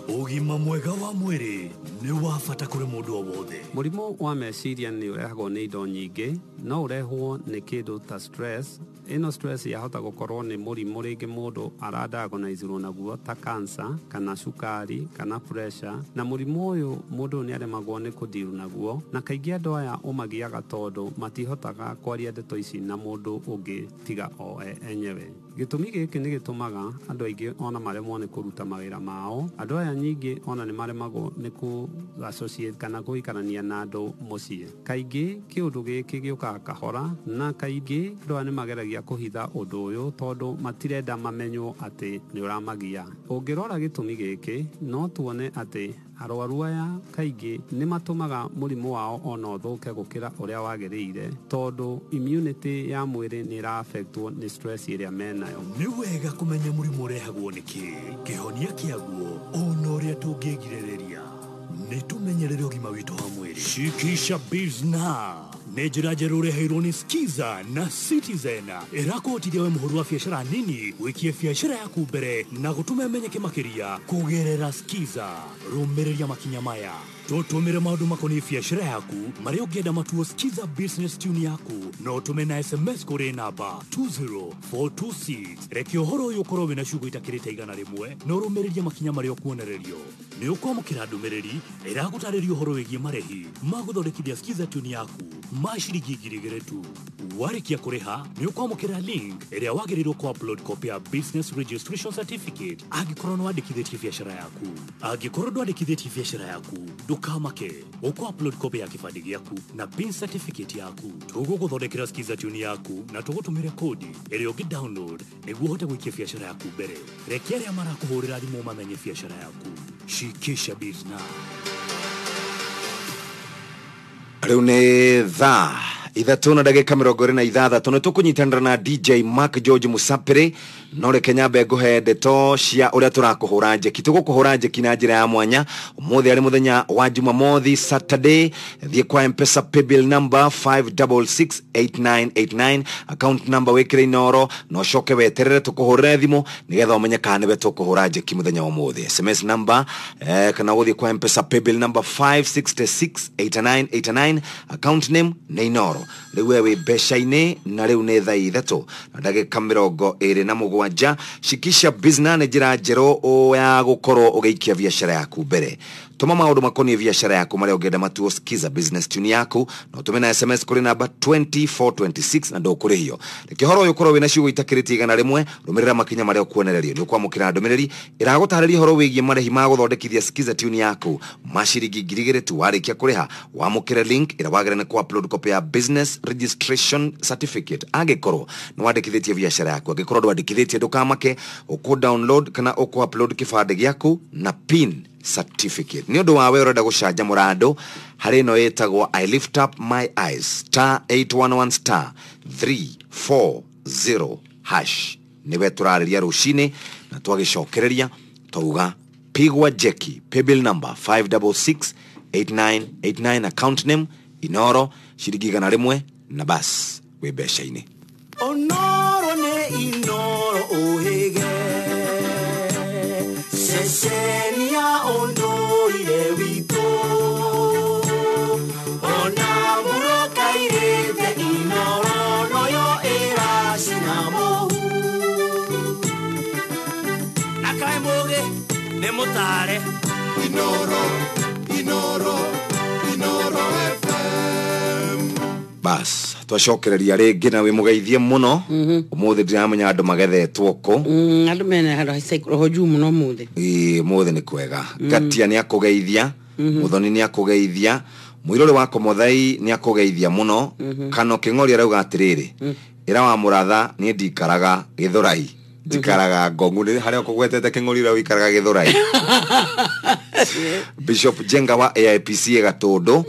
Ũgima mwega wa mwĩrĩ nĩ wa bata kũrĩ mũndũ o wothe. Mũrimũ wa meciria nĩ ũrehagwo nĩ indo nyingĩ, no ũrehwo nĩ kĩndũ ta stress. Ino stress yahota gũkorwo nĩ mũrimũ rĩngĩ mũndũ aradiagonizewo naguo ta cancer kana cukari kana pressure, na mũrimũ ũyũ mũndũ nĩ aremagwo nĩ kũdeal naguo, na kaingĩ andũ aya ũmagiaga tondũ matihotaga kwaria ndeto ici na mũndũ ũngĩ tiga o enyewe. Gĩtũmi gĩkĩ nĩ gĩtũmaga andũ aingĩ ona maremwo nĩ kũruta mawĩra mao. Andũ aya nyingĩ ona nĩ maremagwo nĩ ku associate kana gũikarania na andũ mũciĩ. Kaingĩ kĩũndũ gĩkĩ gĩũkaga kahora, na kaingĩ andũ aya nĩ mageragia kuhitha ũndũ ũyũ tondũ matirenda mamenywo atĩ nĩ ũramagia. Ũngĩrora gĩtũmi gĩkĩ no tuone atĩ arwaru aya kaingĩ nĩ matũmaga mũrimũ wao ona ũthũke gũkĩra ũrĩa wagĩrĩire tondũ immunity ya mwĩrĩ nĩ ĩra-affectwo nĩ stress ĩrĩa menayo. Nĩ wega kũmenya mũrimũ ũrehagwo nĩkĩ, kĩhonia kĩaguo ona ũrĩa tũngĩgirĩrĩria. Nĩ tũmenyerere ũgima witũ wa mwĩrĩ. Shikisha Bizna nĩ njĩra njerũ ũreheirwo nĩ Skiza na Citizen ĩrakũhotithia we mũhũri wa biacara nini wĩkie biacara yaku mbere na gũtũma ĩmenyeke makĩria kũgerera Skiza. Rũmĩrĩria makinya maya: tũtũmĩre maũndũ makoniĩ biacara yaku marĩa ũngĩenda matuo Skiza business tune yaku no ũtũme na SMS kũrĩ namba 20426. Reke ũhoro ũyũ ũkorwo wĩna ciugo itakĩrĩte 100 na ũrũmĩrĩrie makinya marĩa ũkuonererio. Nĩ ũkwamũkĩra ndũmĩrĩri ĩragũtarĩria ũhoro wĩgiĩ marĩhi ma gũthondekithia Skiza tune yaku ma ciringi 2,000 tu. Warĩkia kũrĩha nĩ ũkwamũkĩra link ĩrĩa wagĩrĩirwo ku-upload copy ya business registration certificate angĩkorwo nĩ wandĩkithĩtie biacara yaku. Angĩkorwo ndwandĩkithĩtie biacara yaku ndũkamake, ũkũ-upload copy ya kĩbandĩ gĩaku na PIN certificate yaku. Tũgũgũthondekera Skiza tune yaku na tũgũtũmĩre kodi ĩrĩa ũngĩ-download nĩguo ũhote gũikia biacara yaku mbere. Reke arĩa marakũhũrĩra thimũ mamenye biacara yaku. Shikisha Bizna. Rĩu nĩ thaa 3:26 nĩ tũkũnyitanĩra na DJ Mark George Musapere no reke nyambe ngũhe ndeto cia ũrĩa tũrakũhũra njeki. Tũgũkũhũra njeki na njĩra ya mwanya. Ũmũthĩ arĩ mũthenya wa Jumamothi, Saturday. Thiĩ kwa M-Pesa paybill number 5668989, account number wĩkĩre Inoro no coke weterere tũkũhũrĩre thimũ nĩgetha ũmenye kana nĩwe tũkũhũra njeki mũthenya wa ũmũthĩ. SMS number kana gũthiĩ kwa M-Pesa paybill number 5668989, account name nĩ Inoro. Rĩu we mbeca-inĩ na rĩu nĩ thaa 3:27. Shikisha Bizna nĩ njĩra njerũ ya gũkorwo ũgĩikia biacara yaku mbere. Tuma maũndũ makoniĩ biacara yaku marĩa ũngĩenda matuo Skiza business tune yaku no tũme na SMS kũrĩ namba 20426 na ndũkũrĩhio. Reke ũhoro ũyũ ũkorwo wĩna ciugo itakĩrĩtie 100, rũmĩrĩra makinya marĩa ũkuonererio. Nĩ ũkwamũkĩra ndũmĩrĩri ĩragũtarĩria ũhoro wĩgiĩ marĩhi ma gũthondekithia Skiza tune yaku ma ciringi 2,000 tu. Warĩkia kũrĩha wamũkĩre link ĩrĩa wagĩrĩirwo nĩ ku-upload copy ya business registration certificate angĩkorwo nĩ wandĩkithĩtie biacara yaku. Angĩkorwo ndwandĩkithĩtie ndũkamake, ũkũ-download kana ũkũ-upload kĩbandĩ gĩaku na PIN certificate ni undu wawe urenda gucanja murando hari no yetagwo I lift up my eyes *811 340 hash niwe turariria rucini na twagicokereria tauga pigwa jeki paybill number 5668989 account name Inoro shiringi 100 na bas we beshaine Onoro ne inoro ohege Sesenia ondorire wito Onamuro kairete inoro noyo era sinamo Nakai moge ne motare Inoro FM bas twacokereria ringi na wi mugeithie muno umuthi ndiramenya andu magethetwo ko andu mena haro haicekro hoju muno muthi muthi ni kwega gatia ni akugeithia muthoni ni akugeithia muirore wa komothai ni akugeithia muno kano kingori arauga atiriri ira wa muratha ni ndikaraga githurai ndikaraga ngongu ni haria kugwetete kingori ra wikaraga githurai Bishop Jenga wa AIPC Gatondo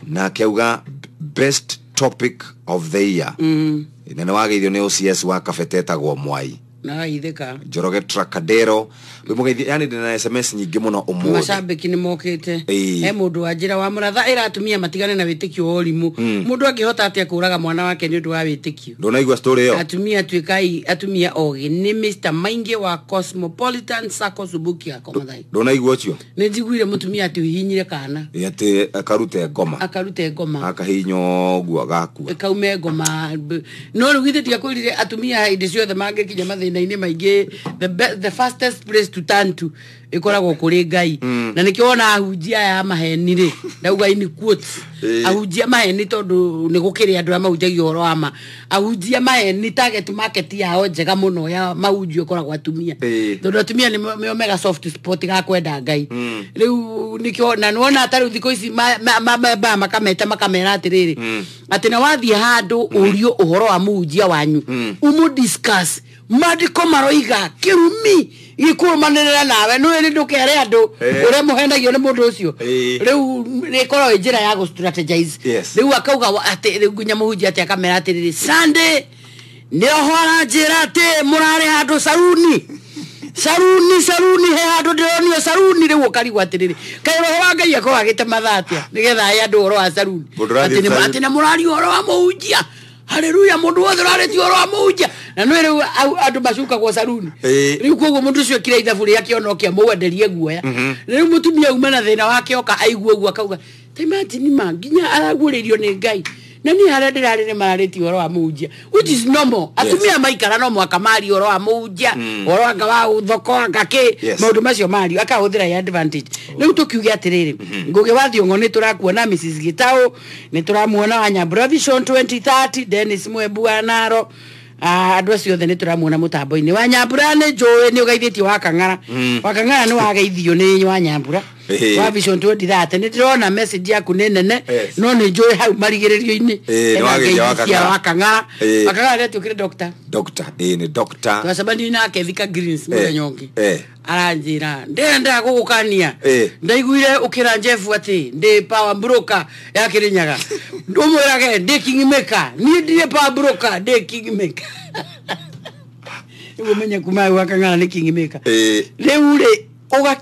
na akiuga best topic of the year nene wageithio ni OCS wa Kafeteta gwa Mwai na itheka Njoroge Tracadero bimugeithia yani ndina SMS nyingi muno umuthi mashabiki ni mokete he mundu ajira wa muratha iratumia matigane na witikio olimu mundu akihota atia kuraga mwana wake ni undu wa witikio ndonaigwa story yo atumia twikai atumia ogi ni Mr Mainge wa Cosmopolitan Sacco Subuki akomathai ndonaigwa cio ni njiguire mutumia ati hinyire kana yate akarute ngoma akahinyo gwa gaku kaume ngoma no rugite tia kwirire atumia indi ciothe mange kinya mathina-ini maingi the fastest place to turn to ikoragwo kuri Ngai na nikiona ahunjia ya maheni ri ndauga ini quotes ahunjia maheni tondu ni gukiri andu amahunjagia horo ama ahunjia maheni target market yao njega muno ya mahunjio koragwo atumia tondu atumia ni mega soft spot ga kwenda Ngai riu nikiona nuona atari thiko ici makameta makamera atiriri ati na wathie handu urio uhoro wa muhunjia wanyu umu discuss madiko maroiga kirumi ikurumanirira nawe no ni ndukere andu ure muhendagio ni mundu ucio riu ni korwo njira ya go strategize riu akauga ati riu gunya muhunjia ati akamera atiriri Sunday ni ohora njira ati murare handu saruni he handu ndironio saruni riu ukarigwa atiriri kairo wa Ngai akoro agite mathatia nigetha ya andu oro wa saruni ati na murari oro wa muhunjia haleluya mundu wothe rareti oro wa muhunjia na no riu andu macuka gwa saruni riu koguo mundu cio kire ithaburi yake ono kia muwenderie guoya riu mutumia uma na thina wake oka aigua guo akauga imagine manginya araguririo ni Ngai na ni hara ndirari ni marareti oro wa muhunjia which is normal atumia maikara no mwaka mari oro wa muhunjia oro anga wa thoko ngake maundu macio mari akahuthira ya advantage riu tukiuge atiriri ngugi wa thiongo ni turakuona Mrs Gitao ni turamuona wa Nyambura Vision 2030 Dennis Mwebu Anaro andu acio othe ni turamuona mutambo-ini wa Nyambura ni njui ni ugeithĩtie wa Kang'ara ni wageithio ni wa Nyambura wa Vision 2030 ni ndĩrona message yaku nĩ nene no nĩ njũĩ hau marigĩrĩrio-inĩ wa Kang'ara nĩatuĩkire doctor ni doctor twacemanirie nake Thika Greens mũthenya ũngĩ aranjĩra ndĩrenda gũgũkania ndaiguire ũkĩra Jeff ati ndĩ power broker ya Kĩrĩnyaga ndũmwĩrage ndĩ kingmaker niĩ ndĩ power broker ndĩ kingmaker umenye kuma wa Kang'ara ni kingmaker rĩu rĩ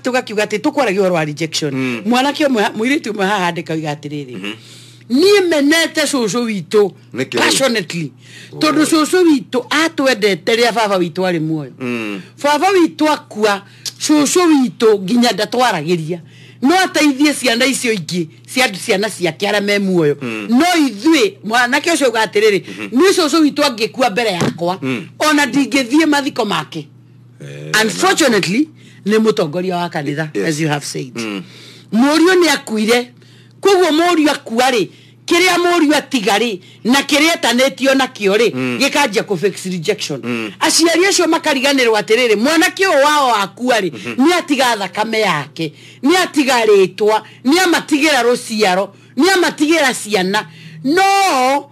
tugakiuga ati tukwaragia oro wa rejection mwanake mwiritu mwe haha ndikauga atiriri ni menete cucu witu passionately tondu cucu witu atwendete ria baba witu ari muoyo baba witu akua cucu witu nginya ndatwaragiria no ateithie ciana icio ingi ciana ciake ara me muoyo no ithui mwanake ucio gatiriri ni cucu witu angikua mbere yakwa ona ndingithie mathiko make unfortunately ni mutongoria wa kanitha as you have said murio ni akuire koguo murio akuari kiria murio atigari na kiria tanetio na kiori gikanjia ku fix rejection aciari acio makariganirwo atiriri mwanake wao akuari ni atiga thakame yake ni atiga ritwa ni amatigira ruciaro ni amatigira ciana no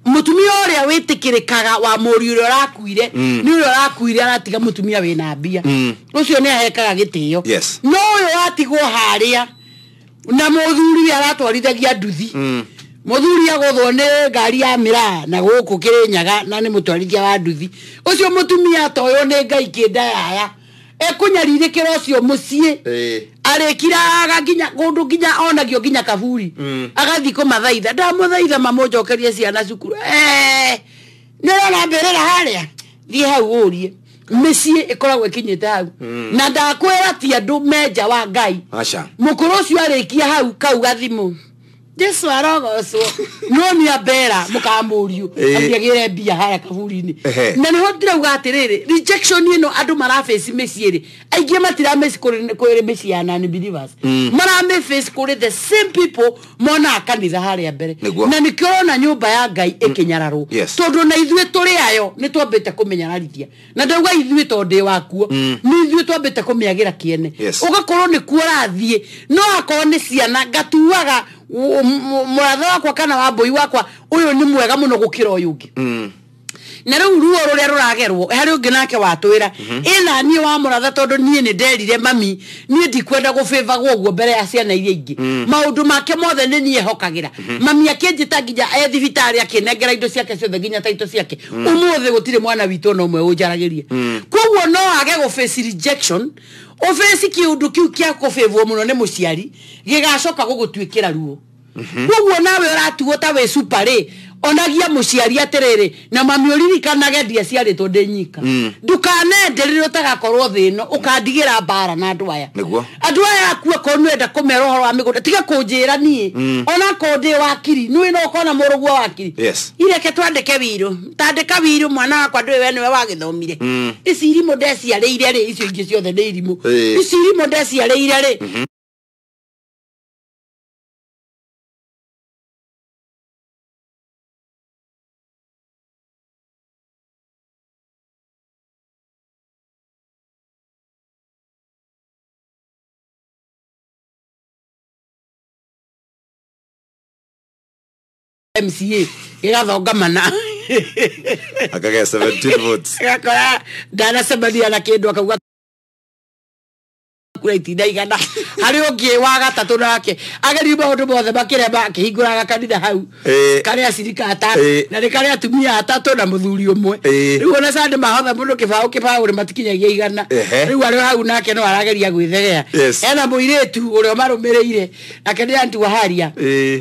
mutumia uria witikirikaga wa muri uria rakuire ni uria rakuire aratiga mutumia wina mbia ucio ni ahekaga gitio no uyo atigwo haria na muthuri aratwarithagia nduthi muthuri agothwo ni ngari ya mira na guku Kirinyaga na ni mutwarithia wa nduthi ucio mutumia toyo ni ngai kindaya ekunyarithikira ucio mucii arekiraga nginya gundu nginya onagio nginya kaburi agathi kumathaitha ndamuthaitha mamujokerie ciana cukuru nirona mberera haria thie hau urie micii ikoragwo ikinyite hau na ndakwira ti andu menja wa ngai mukuru ucio arekia hau kau gathimu Jesu arogocwo no ni abera mukamuriu ambiagire mbia haya kaburi-ini na ni hotira ugatiriri rejection ino andu maraface meciiri aingi matira meci kuri meci ya non believers marame face kuri the same people mona kanitha haria mbere na nikiona nyumba ya ngai ikinyararwo tondu na ithue turi ayo ni twambite kumenyararithia na ndauga ithue tondu wakuo ni ithue twambite kumiagira kiene ugakorwo ni kuorathie no akorwo ni ciana ngatuaga muratho wakwa kana wa mbui wakwa uyu ni mwega muno gukira uyu ungi na riu ruo ruria ruragerwo hari ungi nake watwira ina nie wa muratha tondu nie ni nderire mami nie ndikwenda gufeva gwo mbere ya ciana iria ingi maundu make mothe ni nie hokagira mami akinjita nginya thibitari akinengera indo ciake ciothe nginya taito ciake umuthi gutire mwana witu no mwe unjaragirie koguo no age guface rejection ofesi kiundu kiu kia kufevwo muno ni muciari gigacoka gugutwikira ruo koguo nawe uratuo ta we supare onagia muciari atiriri na mami uririkanage ndia ciari to ndenyika ndukanenderire utagakorwo thino ukandigira mbara na andu aya andu aya akua ko nwenda kumera horo wa migunda tiga kunjira nie ona ko ndi wakiri nwi no kona murugwa wakiri ireke twandike wiru tandika wiru mwana wakwa ndwe we niwe wagithomire ici irimo ndeciareire ri icio ingi ciothe ni irimo ici irimo ndeciareire ri MCA igathongamana akage 17 votes akora dana sabadia na kindu akauga kura itinda igana hari ungi wa gatatu nake ageri maundu mothe makire makihinguraga kanitha hau kare acirika atatu na ni kare atumia atatu na muthuri umwe riu ona sande mahotha mundu kibao ri matikinyagia igana riu ari hau nake no arageria gwithegea ena muiretu uri marumireire nake ni anti waharia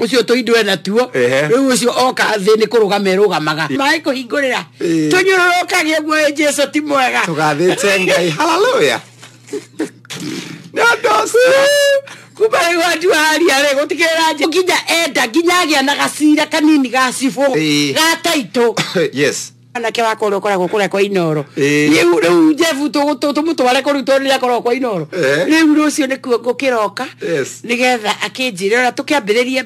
ucio tuindwe na tuo riu ucio oka thini kurugama rugamaga mai kuhingurira tunyururukagie mwe Jesu ti mwega tugathite ngai haleluya Nadosi kubali watu haria re gutikira nje nginya enda nginya agia na gacira kanini gacibo gataito anake wakoro koragwo kuria kwa inoro riu Jefu tumutware kurutorira korwo kwa inoro riu rucio ni kuo gukiroka nigetha akinjire ora tukiambiririe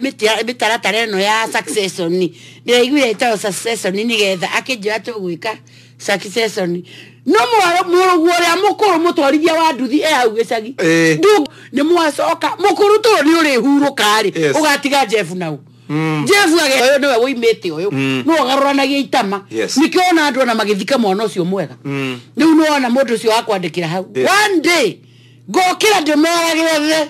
mitaratara eno ya succession ni ndiraiguire itayo succession nigetha akinjira tugwika succession no murugu ria mukuru mutwarithia wa nduthi hau gicagi ndu ni mwacoka mukuru tu ni uri huruka ri ugatiga Jeff nau Jeff age niwe uimite uyu no garuranagia itama nikiona andu na magithika mwana ucio mwega riu no ona mundu ucio akwandikira hau one day gokira ndimoragire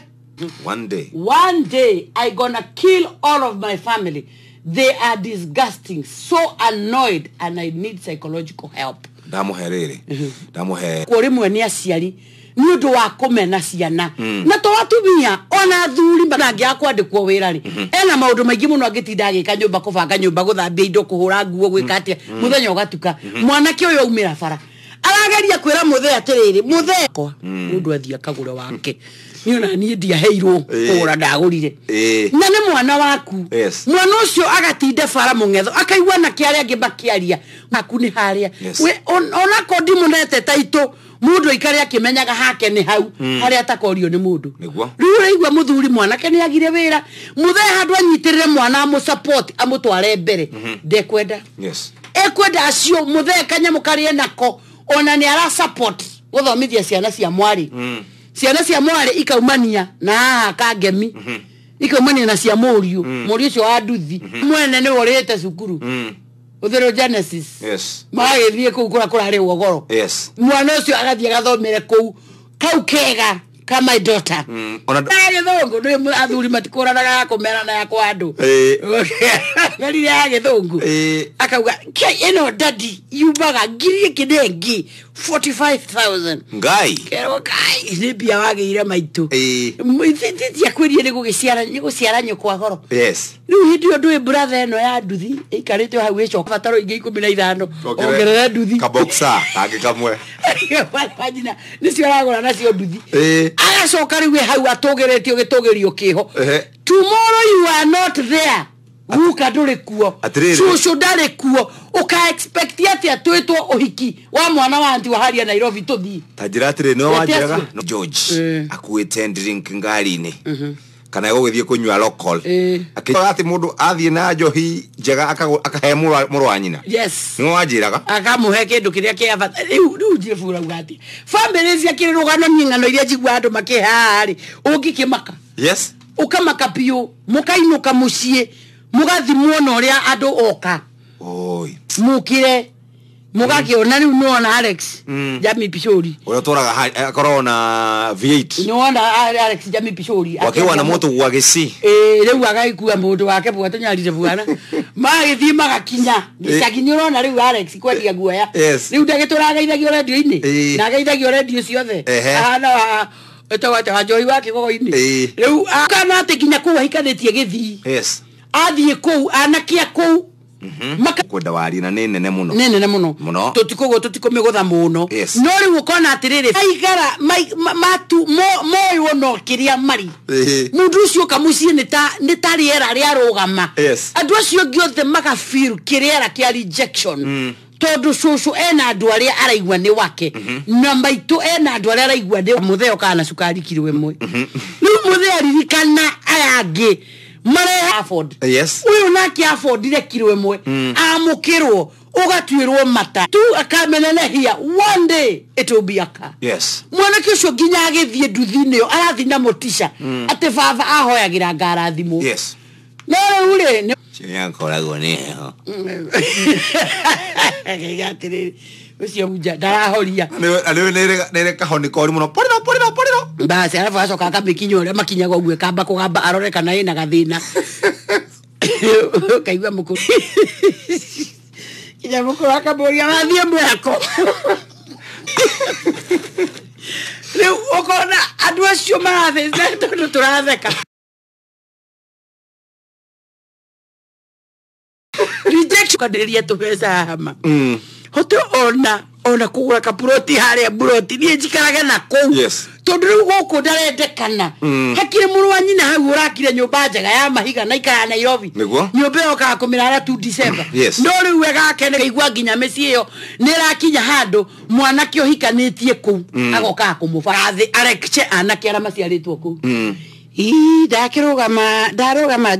one day I gonna kill all of my family. They are disgusting, so annoyed, and I need psychological help. Ndamuherere ndamuhe kuri mwe aciari ni undu wa kumena ciana na to watumia ona thuri banangi akwandikwo wira ri ena maundu maingi muno agitinda agika nyumba kubanga nyumba guthambia indo kuhura nguo gwikatia muthenya ugatuka mwanake uyu umira bara arageria kwira muthe atiriri muthe kwa mundu athia kagure wake niona ni ndia heirwo kura ndagurire na ni mwana waku mwana ucio agatinda bara mungetho akaigwa na kiaria ngibakiaria naku ni haria we ona kondi munete taito mundu ikari akimenyaga hake ni hau haria atakorio ni mundu riu reigwa muthuri mwanake ni agire wira muthe handu anyitirire mwana amu support amutware mbere ndekwenda ekwenda acio muthe kanyamukarie nako ona ni ara support guthomithia ciana cia mwari ciana cia mwari ikaumania na kangemi ikaumania na cia muriu muriu cio wa nduthi mwene ni worete cukuru uthero Genesis yes magithie ku kura hari wogoro yes mwana ucio agathie gathomere ku kau kega kama my daughter ona githungu ni athuri matikuranaga kumerana ya kwa andu ngari ya githungu akauga ino daddy yubaga ngiri kidengi 45,000 ngai kero kai ni bia wagire maitu ya kwirie ni gugiciara nyukwa goro yes riu hindi ndu brother no ya nduthi ikarite hau ico bataro ingi 15 ongerera nduthi kaboxa agikamwe wajina nicio aragora nacio nduthi agacoka riu hau atugeretio gitugerio kiho tomorrow you are not there Uka nduri kuo Shushu ndari kuo Uka expect ati atwitwo uhiki wa mwana wa anti wa haria Nairobi tuthi tajira atire no wajiraga no George akuite drink ngari-ini kana gugithie kunywa local akiga ati mundu athie na njohi njega akahe muru wa nyina yes no wajiraga akamuhe kindu kiria kia bata riu njire fura ugati family cia kirugano nyingano iria jigwa andu makihari ungikimaka yes ukamaka pio mukainuka mucie mugathimwo no ria andu oka oi mukire mugakiona riu nona Alex Jami Pishori uria toraga corona V8 nona Alex Jami Pishori wakiwa na moto gwa gisi riu agaikua mundu wake bwate nyarire bwana magithie magakinya gicagi urona riu Alex kwendia guoya riu ndagituraga ithagio radio-ini na gaithagio radio ciothe ana etawata joi wake gogo-ini riu akana atikinya ku hikanitie githi yes athie ku anakia ku kwenda wari na nene muno tutikumigutha muno no riu ukona atiriri aigara matu moyo no kiria mari mundu ucio kamucie ni ta riera ria rugama andu acio giothe maga feel kiriera kia rejection tondu cucu ena andu aria araigua ni wake na maitu ena andu aria araigua ni mutheo kana sukari kilo imwe riu mutheo ririkana ayangi mare afford yes uyu naki afford dire kilo imwe amukirwo ugatwirwo mata tu akamenelehia one day it will be a car yes mwana kisho ginya agithie nduthi-ini yo arathina motisha ate baba ahoyagira ngarathimo yes no ure chinya koragwo ni heho gatiriri ucio muja ndarahoria alewe nere kahoni kori muno porino basi alafu acoka akamikinya uria makinyaga uguo kamba kugamba arore kana ina gathina kaigua mukuru kinya mukuru akamuria wathie mwako riu ukona andu acio marathecina tondu turatheka rejection kadiria tupesa hama hoto ona kugura kaproti haria broti ni njikaraga na kou tondu riu guku ndarendekana hakire muru wa nyina hau urakire nyumba njega ya mahiga na ikara Nairobi nyumba yo ka kumirara 2 December no riu wega kene igwa nginya meci iyo ni rakinya handu mwana kio hikanitie kou agoka kumufarathi arekche anake ara maciaritwo kou ndarugama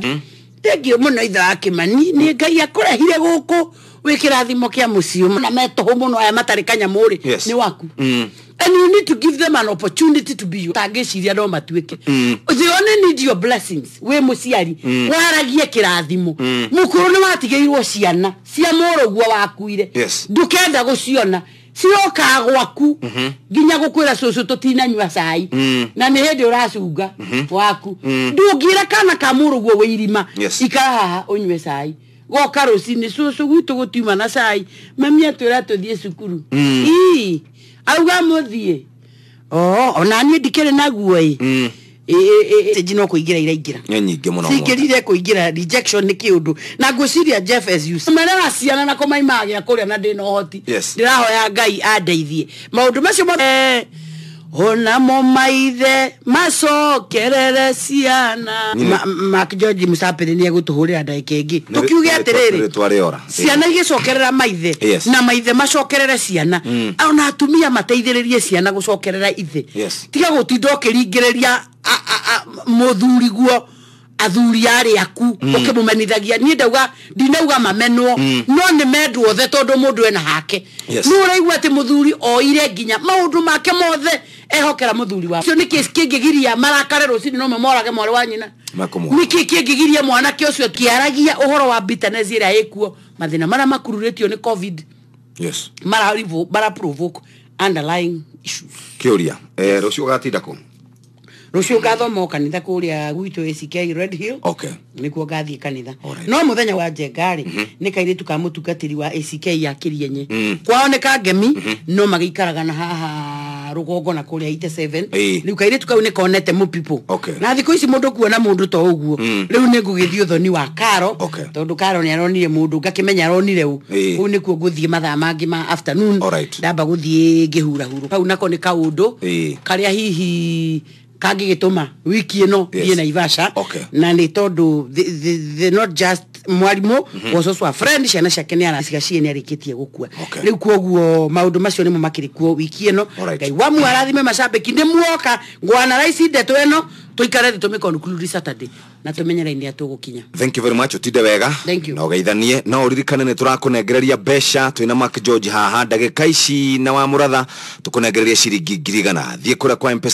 tegio muno itha akimani ni ngai akurehire guku wikirathimo kia mucio na metoho muno aya matarikanya muri ni waku and you need to give them an opportunity to be you tangiciria no matuike they only need your blessings we muciari waragie kirathimo mukuru ni watigeirwo ciana cia muruguo wakuire ndukenda guciona sioka gwaku ginya gukwira cucu tutinanywa cai na ni hindi uracunga waku ndungira kana ka muruguo wirima ikara unywe cai goka rucini cucu gwitu gutiuma na cai mami atwira tuthie cukuru auga muthie ona ni ndikire naguo jino kuingira iraingira nyingi muno sikirire kuingira rejection ni kiundu na nguciria Jeff as you mara ciana na komaima gya kuria na ndino hoti ndirahoya ngai andeithie maundu macio ona mo maithe macokerere ciana Mark George Musapere ni egutuhurira ndaika ingi tukiuge atiriri ciana igicokerera maithe na maithe macokerere ciana ona atumia mateithiririe ciana gucokerera ithe tiga gutindo kiringiriria muthuri guo athuri ari aku ukimumenithagia ni ndauga ndinauga mamenwo no ni mendwo the tondu mundu ena hake no uraigua ati muthuri oire nginya maundu make mothe ehokera muthuri wa cio ni case kingigiria marakare rucini no mamorage mwari wa nyina niki kingigiria mwana kä å cio kiaragia uhoro wa bitterness ĩrĩa ĩkuo mathĩna marĩa makururĩtio nĩ covid yes mara provoke underlying issues kiuria rũciũ ũgatinda kũ rũciũ ngathoma kanitha kũrĩa gwitũ ACK Red Hill okay nĩkuo ngathiĩ kanitha no mũthenya wa njengarĩ nĩ kairĩtu ka mũtungatĩri wa ACK ya Kĩrienye kwao nĩ kangemi no magĩikaraga na haha rũgongo na kũrĩa 87 rĩu kairĩtu kau nĩ konete mu people na thikũ ici mũndũ kuona mũndũ to ũguo rĩu nĩ ngũgĩthiĩ ũthoni wa Karo tondũ Karo nĩ aronire mũndũ ngakĩmenya aronire ũũ nĩkuo ngũthiĩ mathaa mangĩ ma afternoon ndamba gũthiĩ ngĩhurahuru kau nako nĩ kaũndũ karĩa hihi kangĩgĩtũma wiki ĩno thiĩ Naivasha na nĩ tondũ the not just mwarimũ was also a friend ciana ciake nĩ aracigacie nĩ arĩkĩtie gũkua rĩu kuoguo maũndũ macio nĩmo makĩrĩ kuo wiki ĩno Ngai wamu arathime macambĩki nĩ muoka ngwana raici ndeto ĩno tũikare thĩ tũmĩconclude Saturday na tũmenyeraine atũgũkinya. Thank you very much utinde wega na ũgeithanie no ũririkane nĩ tũrakũnengereria mbeca twĩna Mark George haha ndagĩka ici na wa mũratha tũkũnengereria ciringi 100 thiĩ kũrĩa kwa M-Pesa